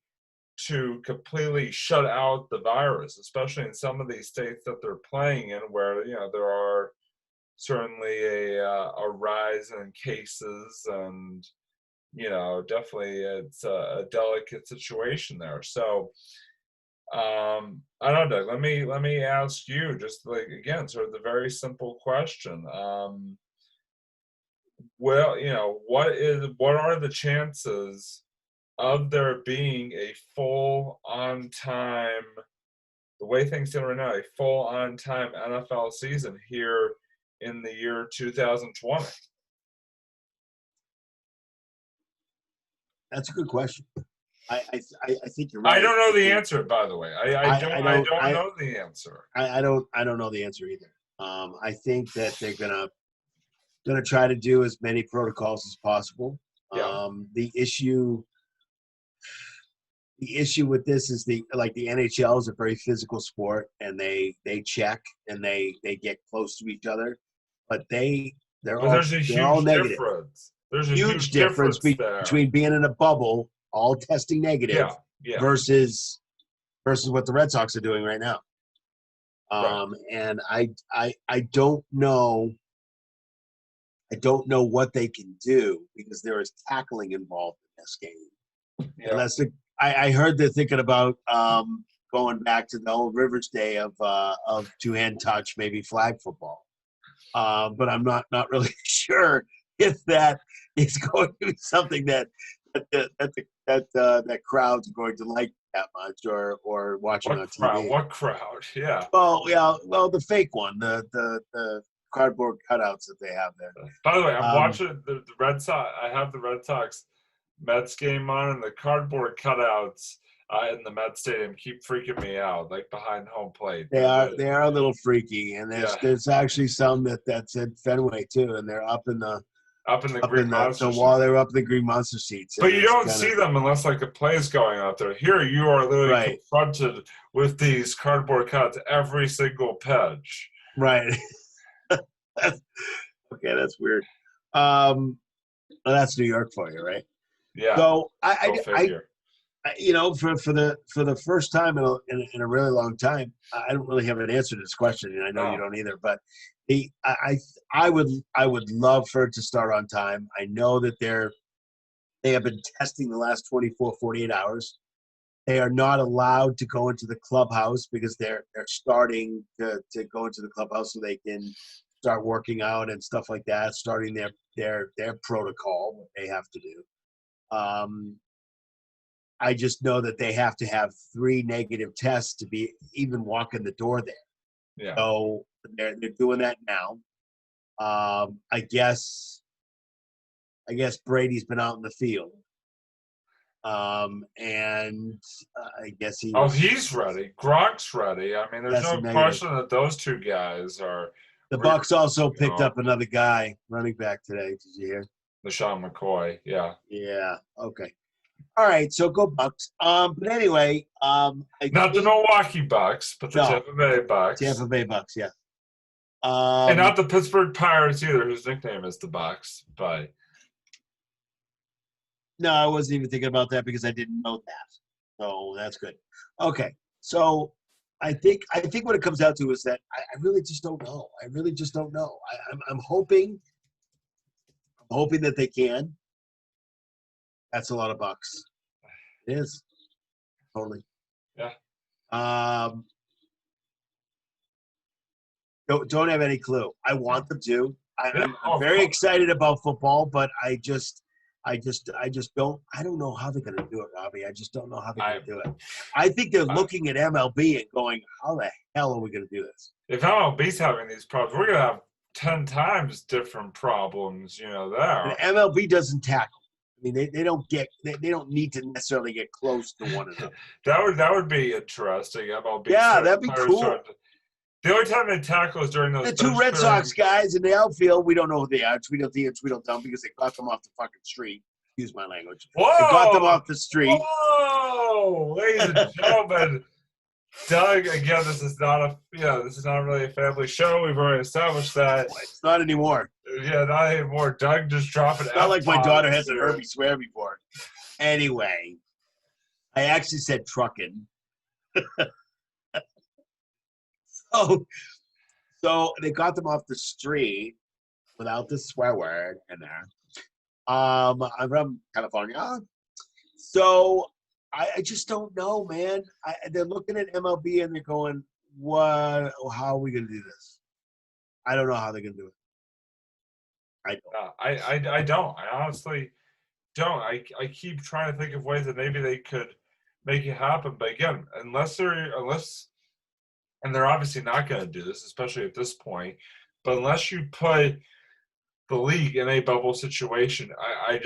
[SPEAKER 1] to completely shut out the virus, especially in some of these states that they're playing in, where there are certainly a rise in cases, and definitely it's a delicate situation there. So I don't know, Doug. Let me ask you, just like, again, sort of the very simple question. Well, what are the chances of there being a full on time, the way things stand right now, a full on time NFL season here in the year 2020?
[SPEAKER 2] That's a good question. I think you're right.
[SPEAKER 1] I don't know the answer, by the way. I don't know the answer.
[SPEAKER 2] I don't know the answer either. I think that they're gonna try to do as many protocols as possible.
[SPEAKER 1] Yeah.
[SPEAKER 2] The issue with this is the NHL is a very physical sport, and they check and they get close to each other, but they're
[SPEAKER 1] But there's a
[SPEAKER 2] all
[SPEAKER 1] huge
[SPEAKER 2] negative.
[SPEAKER 1] difference. There's a
[SPEAKER 2] Huge difference
[SPEAKER 1] there.
[SPEAKER 2] between being in a bubble, all testing negative, versus what the Red Sox are doing right now.
[SPEAKER 1] Right.
[SPEAKER 2] And I don't know. I don't know what they can do because there is tackling involved in this game.
[SPEAKER 1] Yeah.
[SPEAKER 2] I heard they're thinking about going back to the old Rivers day of two-hand touch, maybe flag football. But I'm not really sure if that is going to be something that crowd's going to like that much, or watching on
[SPEAKER 1] crowd?
[SPEAKER 2] TV.
[SPEAKER 1] What crowd? Yeah.
[SPEAKER 2] Well, yeah, well, the fake one, the cardboard cutouts that they have there.
[SPEAKER 1] By the way, I'm
[SPEAKER 2] Um,
[SPEAKER 1] watching the Red Sox. I have the Red Sox Mets game on, and the cardboard cutouts in the Mets stadium keep freaking me out, like behind home plate.
[SPEAKER 2] they are a little freaky, and
[SPEAKER 1] Yeah,
[SPEAKER 2] there's actually some that's at Fenway too, and they're up in
[SPEAKER 1] the Green
[SPEAKER 2] the
[SPEAKER 1] Monster
[SPEAKER 2] wall.
[SPEAKER 1] seat.
[SPEAKER 2] They're up in the green monster seats,
[SPEAKER 1] But
[SPEAKER 2] and
[SPEAKER 1] you
[SPEAKER 2] it's
[SPEAKER 1] don't
[SPEAKER 2] kind
[SPEAKER 1] see
[SPEAKER 2] of
[SPEAKER 1] them unless like a play is going out there. Here, you are literally
[SPEAKER 2] right,
[SPEAKER 1] confronted with these cardboard cutouts every single pitch.
[SPEAKER 2] right. Okay, that's weird. Well, that's New York for you, right?
[SPEAKER 1] Yeah,
[SPEAKER 2] So
[SPEAKER 1] go figure.
[SPEAKER 2] for the first time in a really long time, I don't really have an answer to this question, and I know you
[SPEAKER 1] No.
[SPEAKER 2] don't either. But I would love for it to start on time. I know that they have been testing the last 24, 48 hours. They are not allowed to go into the clubhouse because they're starting to go into the clubhouse so they can start working out and stuff like that, starting their protocol, what they have to do. I just know that they have to have 3 negative tests to be even walk in the door there.
[SPEAKER 1] Yeah.
[SPEAKER 2] So they're doing that now. I guess Brady's been out in the field. And I guess
[SPEAKER 1] He's ready. Gronk's ready. I mean, there's no question that those two guys are.
[SPEAKER 2] The Bucs also picked up another guy, running back today. Did you hear?
[SPEAKER 1] LaShawn McCoy. Yeah.
[SPEAKER 2] Yeah. Okay. All right. So go Bucs. But anyway,
[SPEAKER 1] not the Milwaukee Bucks, but the Tampa Bay Bucks.
[SPEAKER 2] Tampa Bay Bucks. Yeah.
[SPEAKER 1] And not the Pittsburgh Pirates either, whose nickname is the Bucks. But
[SPEAKER 2] no, I wasn't even thinking about that because I didn't know that. So that's good. Okay. So I think what it comes down to is that I really just don't know. I really just don't know. I'm hoping that they can. That's a lot of bucks. It is. Totally.
[SPEAKER 1] Yeah.
[SPEAKER 2] Don't have any clue. I want them to. I'm very excited about football, but I just don't. I don't know how they're going to do it, Robbie. I just don't know how they're going to do it. I think they're looking at MLB and going, "How the hell are we going to do this?"
[SPEAKER 1] If MLB's having these problems, we're going to have 10 times different problems. There.
[SPEAKER 2] And MLB doesn't tackle. I mean, they don't need to necessarily get close to one another.
[SPEAKER 1] that would be interesting. MLB.
[SPEAKER 2] Yeah, that'd be cool.
[SPEAKER 1] The only time they tackle is during those.
[SPEAKER 2] The 2 Red Sox guys in the outfield, we don't know who they are. We don't know because they got them off the fucking street. Excuse my language.
[SPEAKER 1] Whoa!
[SPEAKER 2] They got them off the street.
[SPEAKER 1] Whoa, ladies and gentlemen. Doug, again, this is not really a family show. We've already established that.
[SPEAKER 2] It's not anymore.
[SPEAKER 1] Yeah, not anymore. Doug just dropping
[SPEAKER 2] It's not like my daughter hasn't heard me swear before. Anyway, I actually said trucking. So they got them off the street without the swear word in there. I'm from California. So I just don't know, man. They're looking at MLB and they're going, "What? How are we going to do this?" I don't know how they're going to do it.
[SPEAKER 1] I don't. I honestly don't. I keep trying to think of ways that maybe they could make it happen. But again, and they're obviously not going to do this, especially at this point. But unless you put the league in a bubble situation, I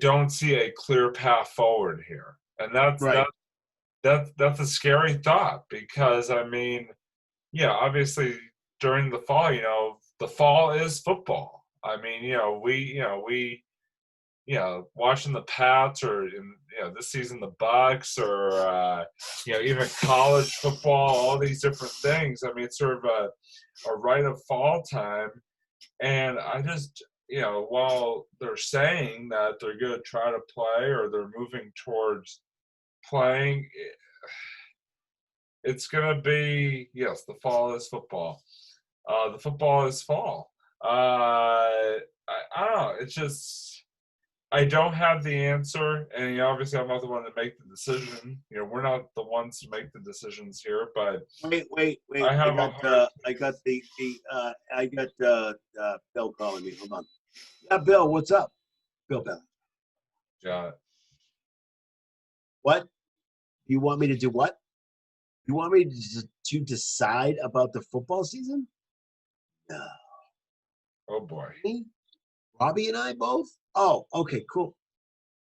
[SPEAKER 1] don't see a clear path forward here, and that's
[SPEAKER 2] right.
[SPEAKER 1] That's a scary thought because obviously during the fall, the fall is football. I mean, we watching the Pats or this season the Bucks or even college football, all these different things. I mean, it's sort of a rite of fall time, and I just while they're saying that they're going to try to play or they're moving towards playing, it's going to be the fall is football. The football is fall. I don't know. It's just. I don't have the answer, and obviously I'm not the one to make the decision. We're not the ones to make the decisions here, but
[SPEAKER 2] Wait.
[SPEAKER 1] I
[SPEAKER 2] I
[SPEAKER 1] have a
[SPEAKER 2] got
[SPEAKER 1] hard.
[SPEAKER 2] Bill calling me. Hold on. Yeah, Bill, what's up? Bill.
[SPEAKER 1] Yeah.
[SPEAKER 2] What? You want me to do what? You want me to decide about the football season? No.
[SPEAKER 1] Oh boy.
[SPEAKER 2] Me? Robbie and I both? Oh, okay, cool.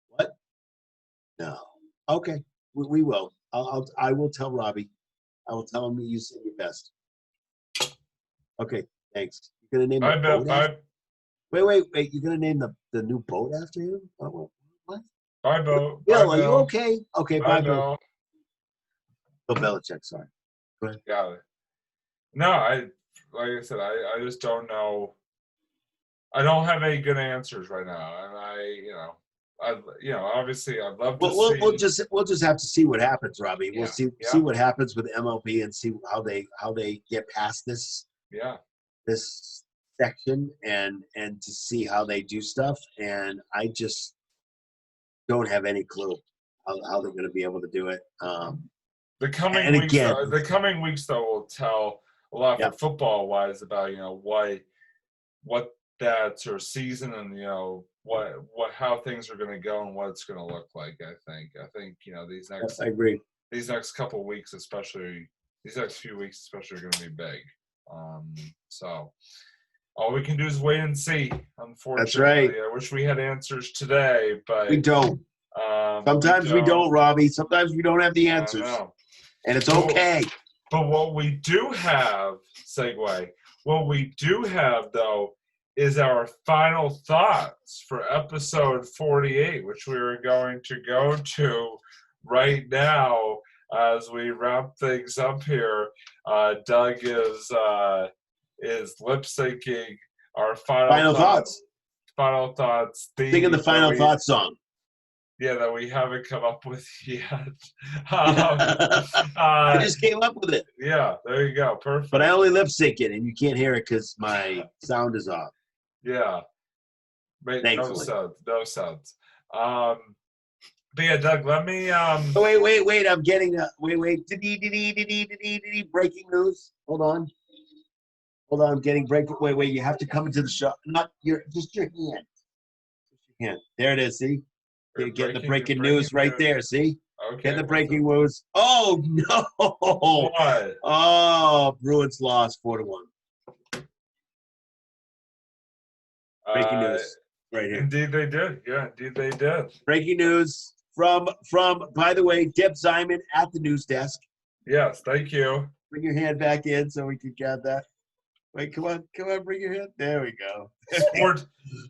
[SPEAKER 2] What? No. Okay, we will. I will tell Robbie. I will tell him you said your best. Okay, thanks. You're gonna name the
[SPEAKER 1] I bet.
[SPEAKER 2] boat after? Wait. You're gonna name the new boat after him? What?
[SPEAKER 1] Bye, Bo. Bye,
[SPEAKER 2] Bill, are you
[SPEAKER 1] Bill.
[SPEAKER 2] okay? Okay,
[SPEAKER 1] Bye,
[SPEAKER 2] bye, Bill.
[SPEAKER 1] Bill.
[SPEAKER 2] Bill Belichick. Sorry. Go ahead.
[SPEAKER 1] Got it. No, like I said, I just don't know. I don't have any good answers right now, and obviously I'd love to see.
[SPEAKER 2] We'll just have to see what happens, Robbie. We'll
[SPEAKER 1] Yeah,
[SPEAKER 2] see
[SPEAKER 1] yeah,
[SPEAKER 2] what happens with MLB and see how they get past
[SPEAKER 1] yeah.
[SPEAKER 2] this section and to see how they do stuff. And I just don't have any clue how they're going to be able to do it.
[SPEAKER 1] The coming
[SPEAKER 2] and
[SPEAKER 1] weeks,
[SPEAKER 2] again,
[SPEAKER 1] though, will tell a lot
[SPEAKER 2] yeah,
[SPEAKER 1] for football wise about what that sort of season and what how things are going to go and what it's going to look like. I think
[SPEAKER 2] yes, I agree.
[SPEAKER 1] these next couple of weeks, especially these next few weeks, especially, are going to be big. So all we can do is wait and see. Unfortunately,
[SPEAKER 2] That's right.
[SPEAKER 1] I wish we had answers today, but
[SPEAKER 2] We don't. Sometimes we don't, Robbie. Sometimes we don't have the
[SPEAKER 1] I
[SPEAKER 2] answers,
[SPEAKER 1] know.
[SPEAKER 2] and it's okay.
[SPEAKER 1] But what we do have, what we do have, though, is our final thoughts for episode 48, which we are going to go to right now as we wrap things up here. Doug is lip syncing our final thoughts. Final thoughts.
[SPEAKER 2] Singing the final thoughts song.
[SPEAKER 1] Yeah, that we haven't come up with yet.
[SPEAKER 2] I just came up with it.
[SPEAKER 1] Yeah, there you go. Perfect.
[SPEAKER 2] But I only lip sync it, and you can't hear it because my sound is off.
[SPEAKER 1] Yeah.
[SPEAKER 2] Thankfully.
[SPEAKER 1] No sounds. But yeah, Doug, let me.
[SPEAKER 2] Wait. I'm getting wait. Breaking news. Hold on. I'm getting breaking. Wait. You have to come into the shop. Not your hand. There it is. See. You're getting the breaking news right there. See?
[SPEAKER 1] Okay.
[SPEAKER 2] Getting the breaking news. Oh, no.
[SPEAKER 1] What?
[SPEAKER 2] Oh, Bruins lost 4-1. Breaking news right here.
[SPEAKER 1] Indeed they did. Yeah, indeed they did.
[SPEAKER 2] Breaking news from by the way, Deb Simon at the news desk.
[SPEAKER 1] Yes, thank you.
[SPEAKER 2] Bring your hand back in so we can get that. Wait, come on, bring your hand. There we go.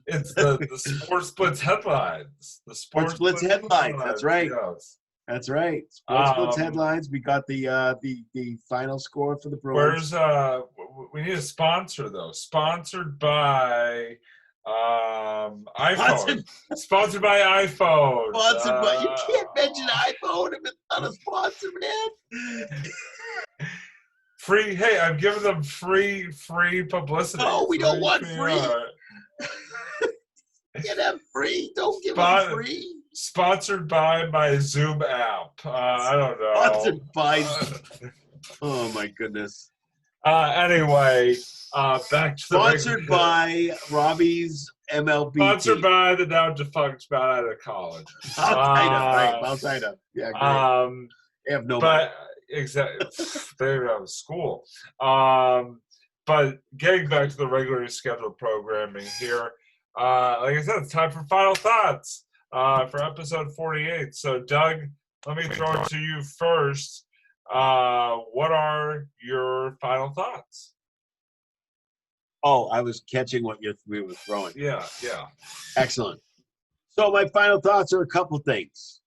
[SPEAKER 1] It's the Sports Blitz headlines. The
[SPEAKER 2] Sports Blitz headlines. That's right.
[SPEAKER 1] Yes.
[SPEAKER 2] That's right. Sports Blitz headlines. We got the final score for the Bruins.
[SPEAKER 1] We need a sponsor though. Sponsored by iPhone. Sponsored by iPhone.
[SPEAKER 2] Sponsored by. You can't mention iPhone if it's not a sponsor, man.
[SPEAKER 1] Free. Hey, I'm giving them free publicity.
[SPEAKER 2] No, we don't want free. Get them free. Don't give them free.
[SPEAKER 1] Sponsored by my Zoom app. I don't know.
[SPEAKER 2] Sponsored by. Oh my goodness.
[SPEAKER 1] Anyway, back to
[SPEAKER 2] sponsored by Robbie's MLB.
[SPEAKER 1] Sponsored by the now defunct Mount Ida College.
[SPEAKER 2] Mount Ida. Yeah, great. They have no money.
[SPEAKER 1] Exactly. They have a school. But getting back to the regularly scheduled programming here, like I said, it's time for final thoughts for episode 48. So, Doug, let me throw it to you first. What are your final thoughts?
[SPEAKER 2] Oh, I was catching what we were throwing.
[SPEAKER 1] Yeah.
[SPEAKER 2] Excellent. So my final thoughts are a couple things.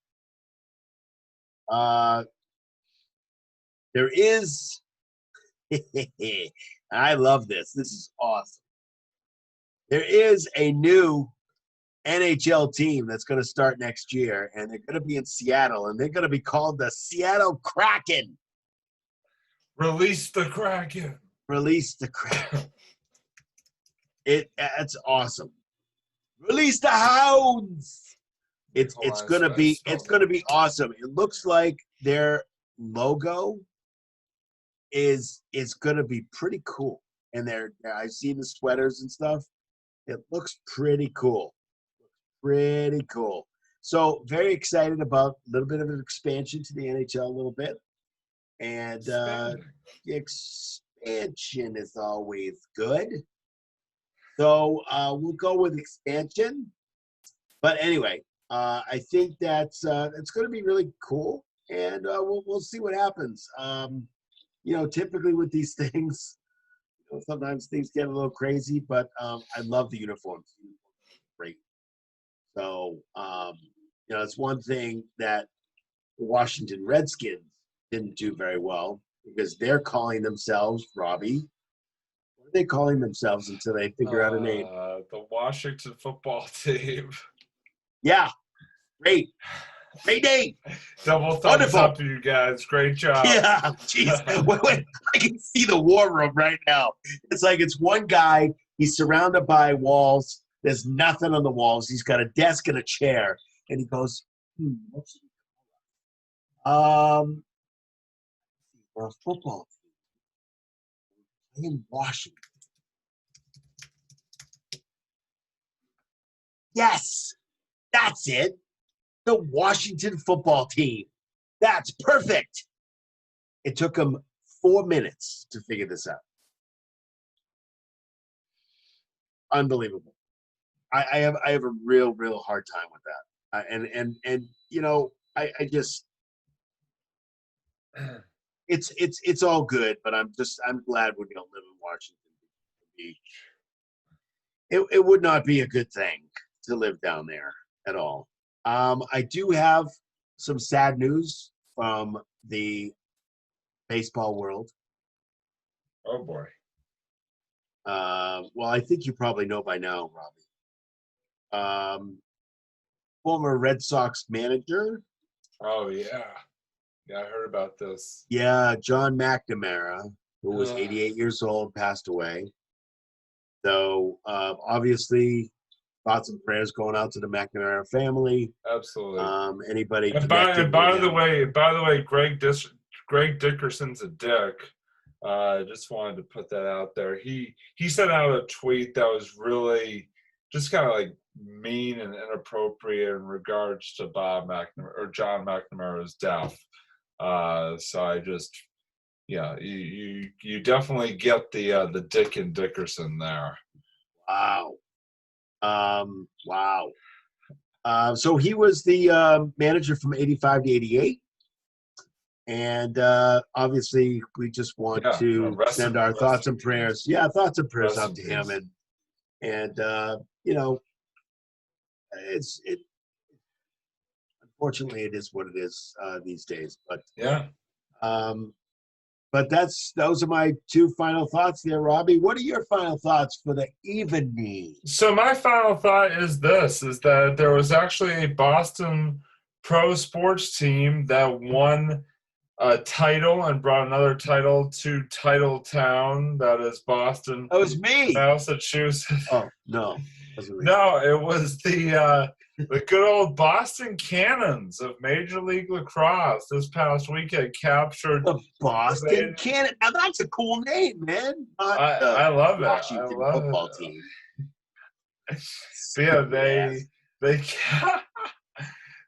[SPEAKER 2] There is, I love this. This is awesome. There is a new NHL team that's going to start next year, and they're going to be in Seattle, and they're going to be called the Seattle Kraken.
[SPEAKER 1] Release the Kraken.
[SPEAKER 2] Release the Kraken. It's awesome. Release the hounds. It's
[SPEAKER 1] Hold on,
[SPEAKER 2] gonna be
[SPEAKER 1] spelled
[SPEAKER 2] awesome. It looks like their logo is gonna be pretty cool. And I've seen the sweaters and stuff. It looks pretty cool. Pretty cool. So very excited about a little bit of an expansion to the NHL a little bit. And
[SPEAKER 1] expanding.
[SPEAKER 2] expansion is always good. So we'll go with expansion. But anyway, I think that's it's going to be really cool, and we'll see what happens. Typically with these things, sometimes things get a little crazy, but I love the uniforms. Great. So it's one thing that the Washington Redskins didn't do very well because they're calling themselves, Robbie. What are they calling themselves until they figure out a name?
[SPEAKER 1] The Washington football team.
[SPEAKER 2] Yeah, great name.
[SPEAKER 1] Double thumbs
[SPEAKER 2] Wonderful.
[SPEAKER 1] up to you guys. Great job.
[SPEAKER 2] Yeah, jeez. Wait, I can see the war room right now. It's like it's one guy. He's surrounded by walls. There's nothing on the walls. He's got a desk and a chair, and he goes, what's we're a football team in Washington. Yes, that's it. The Washington football team. That's perfect. It took him 4 minutes to figure this out. Unbelievable. I have a real hard time with that. I just it's all good, but I'm glad we don't live in Washington Beach. It would not be a good thing to live down there at all. I do have some sad news from the baseball world.
[SPEAKER 1] Oh boy.
[SPEAKER 2] Well, I think you probably know by now, Robbie. Former Red Sox manager.
[SPEAKER 1] Oh yeah. Yeah, I heard about this.
[SPEAKER 2] Yeah, John McNamara, who was 88 years old, passed away. So obviously, thoughts and prayers going out to the McNamara family.
[SPEAKER 1] Absolutely.
[SPEAKER 2] Anybody
[SPEAKER 1] And
[SPEAKER 2] connected
[SPEAKER 1] by
[SPEAKER 2] with
[SPEAKER 1] the
[SPEAKER 2] him.
[SPEAKER 1] way, Greg Dickerson's a dick. I just wanted to put that out there. He sent out a tweet that was really just kind of like mean and inappropriate in regards to Bob McNamara or John McNamara's death. So I just, yeah, you definitely get the Dick and Dickerson there.
[SPEAKER 2] Wow. Wow. So he was the manager from 85 to 88. And obviously, we just want to send our thoughts and prayers. Yeah, thoughts and prayers out to him. And unfortunately, it is what it is these days. But
[SPEAKER 1] yeah.
[SPEAKER 2] But those are my two final thoughts there, Robbie. What are your final thoughts for the evening?
[SPEAKER 1] So my final thought is that there was actually a Boston pro sports team that won a title and brought another title to Title Town, that is Boston.
[SPEAKER 2] That was me.
[SPEAKER 1] Massachusetts.
[SPEAKER 2] Oh, no.
[SPEAKER 1] No, it was the good old Boston Cannons of Major League Lacrosse this past weekend captured
[SPEAKER 2] the Boston Cannons. Now that's a cool name, man.
[SPEAKER 1] I love it.
[SPEAKER 2] Washington football team.
[SPEAKER 1] Yeah,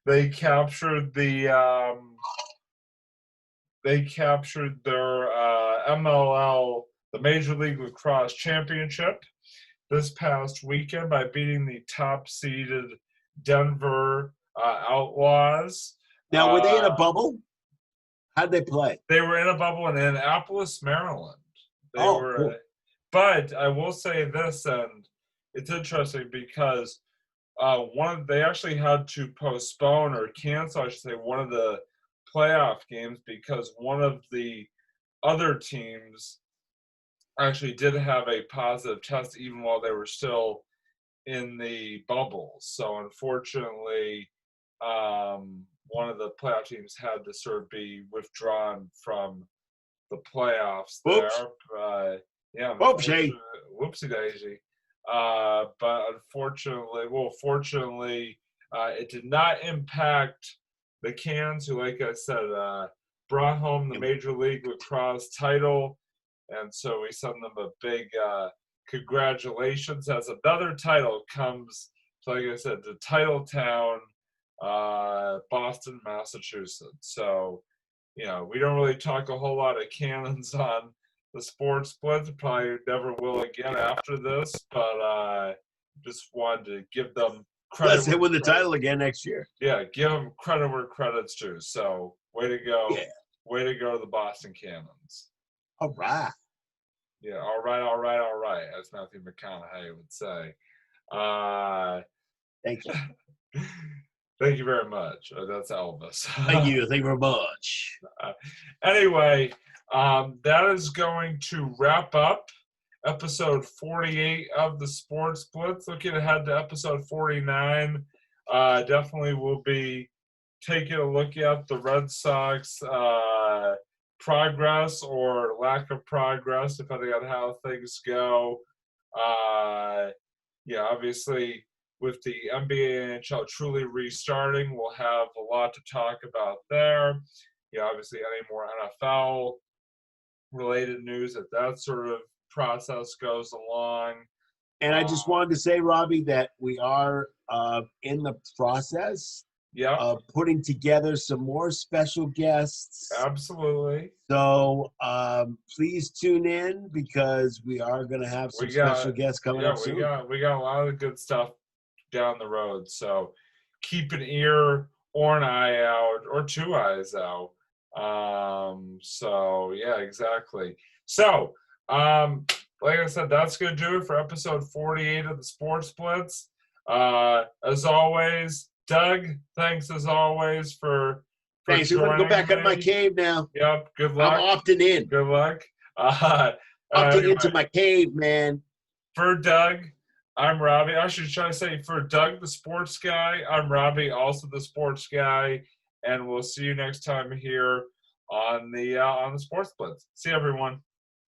[SPEAKER 1] they captured the they captured their MLL, the Major League Lacrosse Championship, this past weekend by beating the top-seeded Denver Outlaws.
[SPEAKER 2] Now, were they in a bubble? How'd they play?
[SPEAKER 1] They were in a bubble in Annapolis, Maryland.
[SPEAKER 2] Cool.
[SPEAKER 1] But I will say this, and it's interesting because they actually had to postpone or cancel, I should say, one of the playoff games because one of the other teams actually did have a positive test even while they were still in the bubble. So unfortunately, one of the playoff teams had to sort of be withdrawn from the playoffs there.
[SPEAKER 2] Oops.
[SPEAKER 1] Yeah,
[SPEAKER 2] whoopsie
[SPEAKER 1] daisy. But fortunately, it did not impact the Cans, who, like I said, brought home the Major League Lacrosse title. And so we send them a big congratulations as another title comes, like I said, to title town, Boston, Massachusetts. So, we don't really talk a whole lot of cannons on the sports blitz. Probably never will again after this, but just wanted to give them credit.
[SPEAKER 2] Plus, they win the title again next year.
[SPEAKER 1] Yeah, give them credit where credit's due. So, way to go.
[SPEAKER 2] Yeah.
[SPEAKER 1] Way to go to the Boston Cannons.
[SPEAKER 2] All right.
[SPEAKER 1] Yeah, all right, as Matthew McConaughey would say.
[SPEAKER 2] Thank you.
[SPEAKER 1] Thank you very much. That's Elvis.
[SPEAKER 2] Thank you very much.
[SPEAKER 1] Anyway, that is going to wrap up episode 48 of the Sports Blitz. Looking ahead to episode 49, definitely will be taking a look at the Red Sox progress or lack of progress, depending on how things go. Obviously, with the NBA and NHL truly restarting, we'll have a lot to talk about there. Obviously, any more NFL related news as that sort of process goes along.
[SPEAKER 2] And I just wanted to say, Robbie, that we are in the process of putting together some more special guests.
[SPEAKER 1] Absolutely.
[SPEAKER 2] So please tune in, because we are going to have some special guests coming up soon.
[SPEAKER 1] We got a lot of good stuff down the road. So keep an ear or an eye out, or two eyes out. Exactly. So, like I said, that's going to do it for episode 48 of the Sports Blitz. As always, Doug, thanks as always for
[SPEAKER 2] thanks. I'm going to go back out of my cave now.
[SPEAKER 1] Yep. Good luck.
[SPEAKER 2] I'm opting in.
[SPEAKER 1] Good luck.
[SPEAKER 2] Opting into my cave, man.
[SPEAKER 1] For Doug, I'm Robbie. I should try to say for Doug, the sports guy, I'm Robbie, also the sports guy, and we'll see you next time here on the Sports Blitz. See you, everyone.